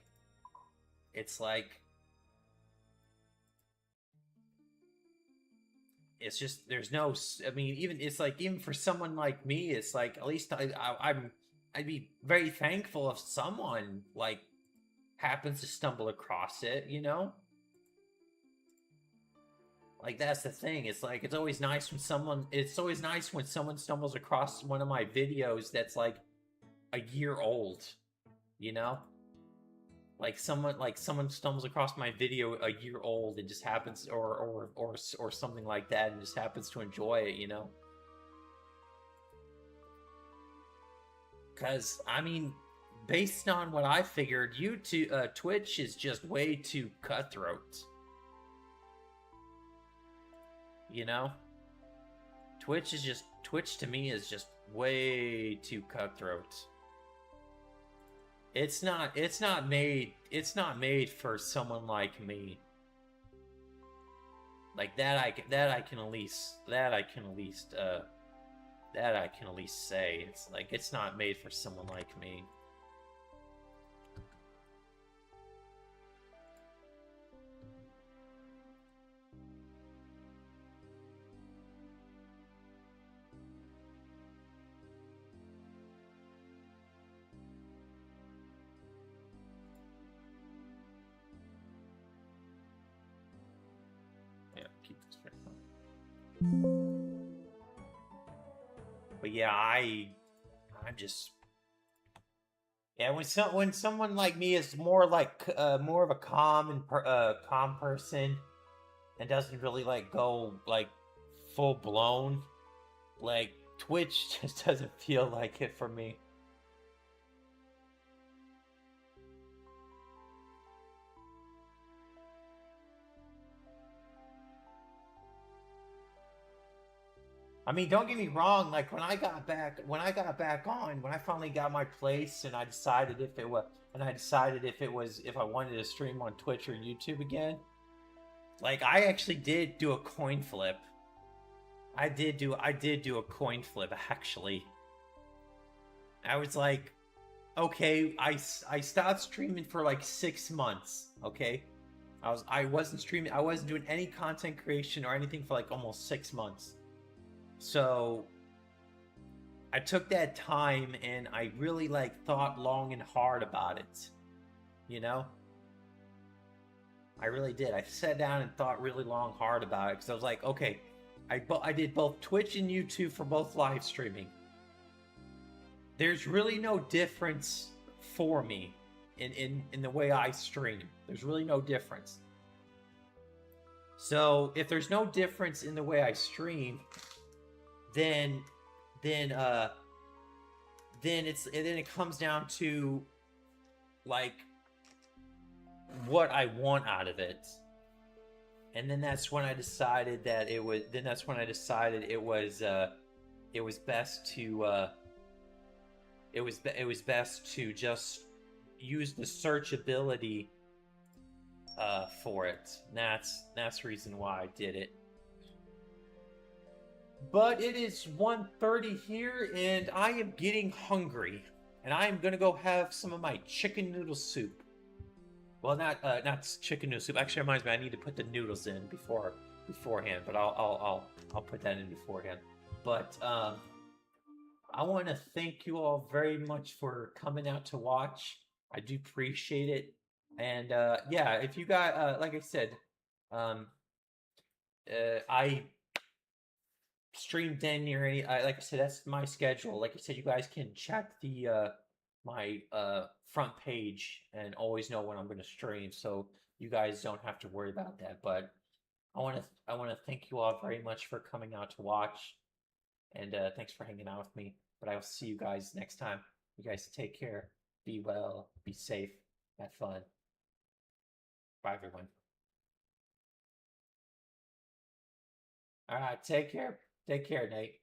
it's just there's no I mean even it's like even for someone like me it's like at least I'd be very thankful if someone like happens to stumble across it, you know? Like that's the thing. It's like it's always nice when someone stumbles across one of my videos that's like a year old, you know? Like someone stumbles across my video a year old and just happens or something like that and just happens to enjoy it, you know? Cuz I mean, based on what I figured, Twitch is just way too cutthroat. You know? Twitch to me is just way too cutthroat. It's not made for someone like me. Like that I can at least say it's like it's not made for someone like me. But yeah, I'm just yeah. When someone like me is more like more of a calm person and doesn't really like go like full blown, like Twitch just doesn't feel like it for me. I mean, don't get me wrong. Like when I got back on, when I finally got my place, and I decided if I wanted to stream on Twitch or YouTube again. Like I actually did do a coin flip. I did do a coin flip actually. I was like, okay, I stopped streaming for like 6 months. Okay, I wasn't streaming. I wasn't doing any content creation or anything for like almost 6 months. So I took that time and I really like thought long and hard about it. You know, I really did. I sat down and thought really long, hard about it because I was like, okay, I did both Twitch and YouTube for both live streaming. There's really no difference for me in the way I stream. There's really no difference. So if there's no difference in the way I stream, then then uh then it comes down to like what I want out of it. And then that's when I decided that it was it was best to it was best to just use the searchability for it. And that's the reason why I did it. But it is 1:30 here, and I am getting hungry, and I am gonna go have some of my chicken noodle soup. Well, not chicken noodle soup. Actually, reminds me, I need to put the noodles in beforehand. But I'll put that in beforehand. But I want to thank you all very much for coming out to watch. I do appreciate it. And yeah, if you got like I said, um, I stream damn near any. Like I said, that's my schedule. Like I said, you guys can check the my front page and always know when I'm going to stream, so you guys don't have to worry about that. But I want to thank you all very much for coming out to watch, and thanks for hanging out with me. But I will see you guys next time. You guys take care. Be well. Be safe. Have fun. Bye, everyone. All right, take care. Take care, Nate.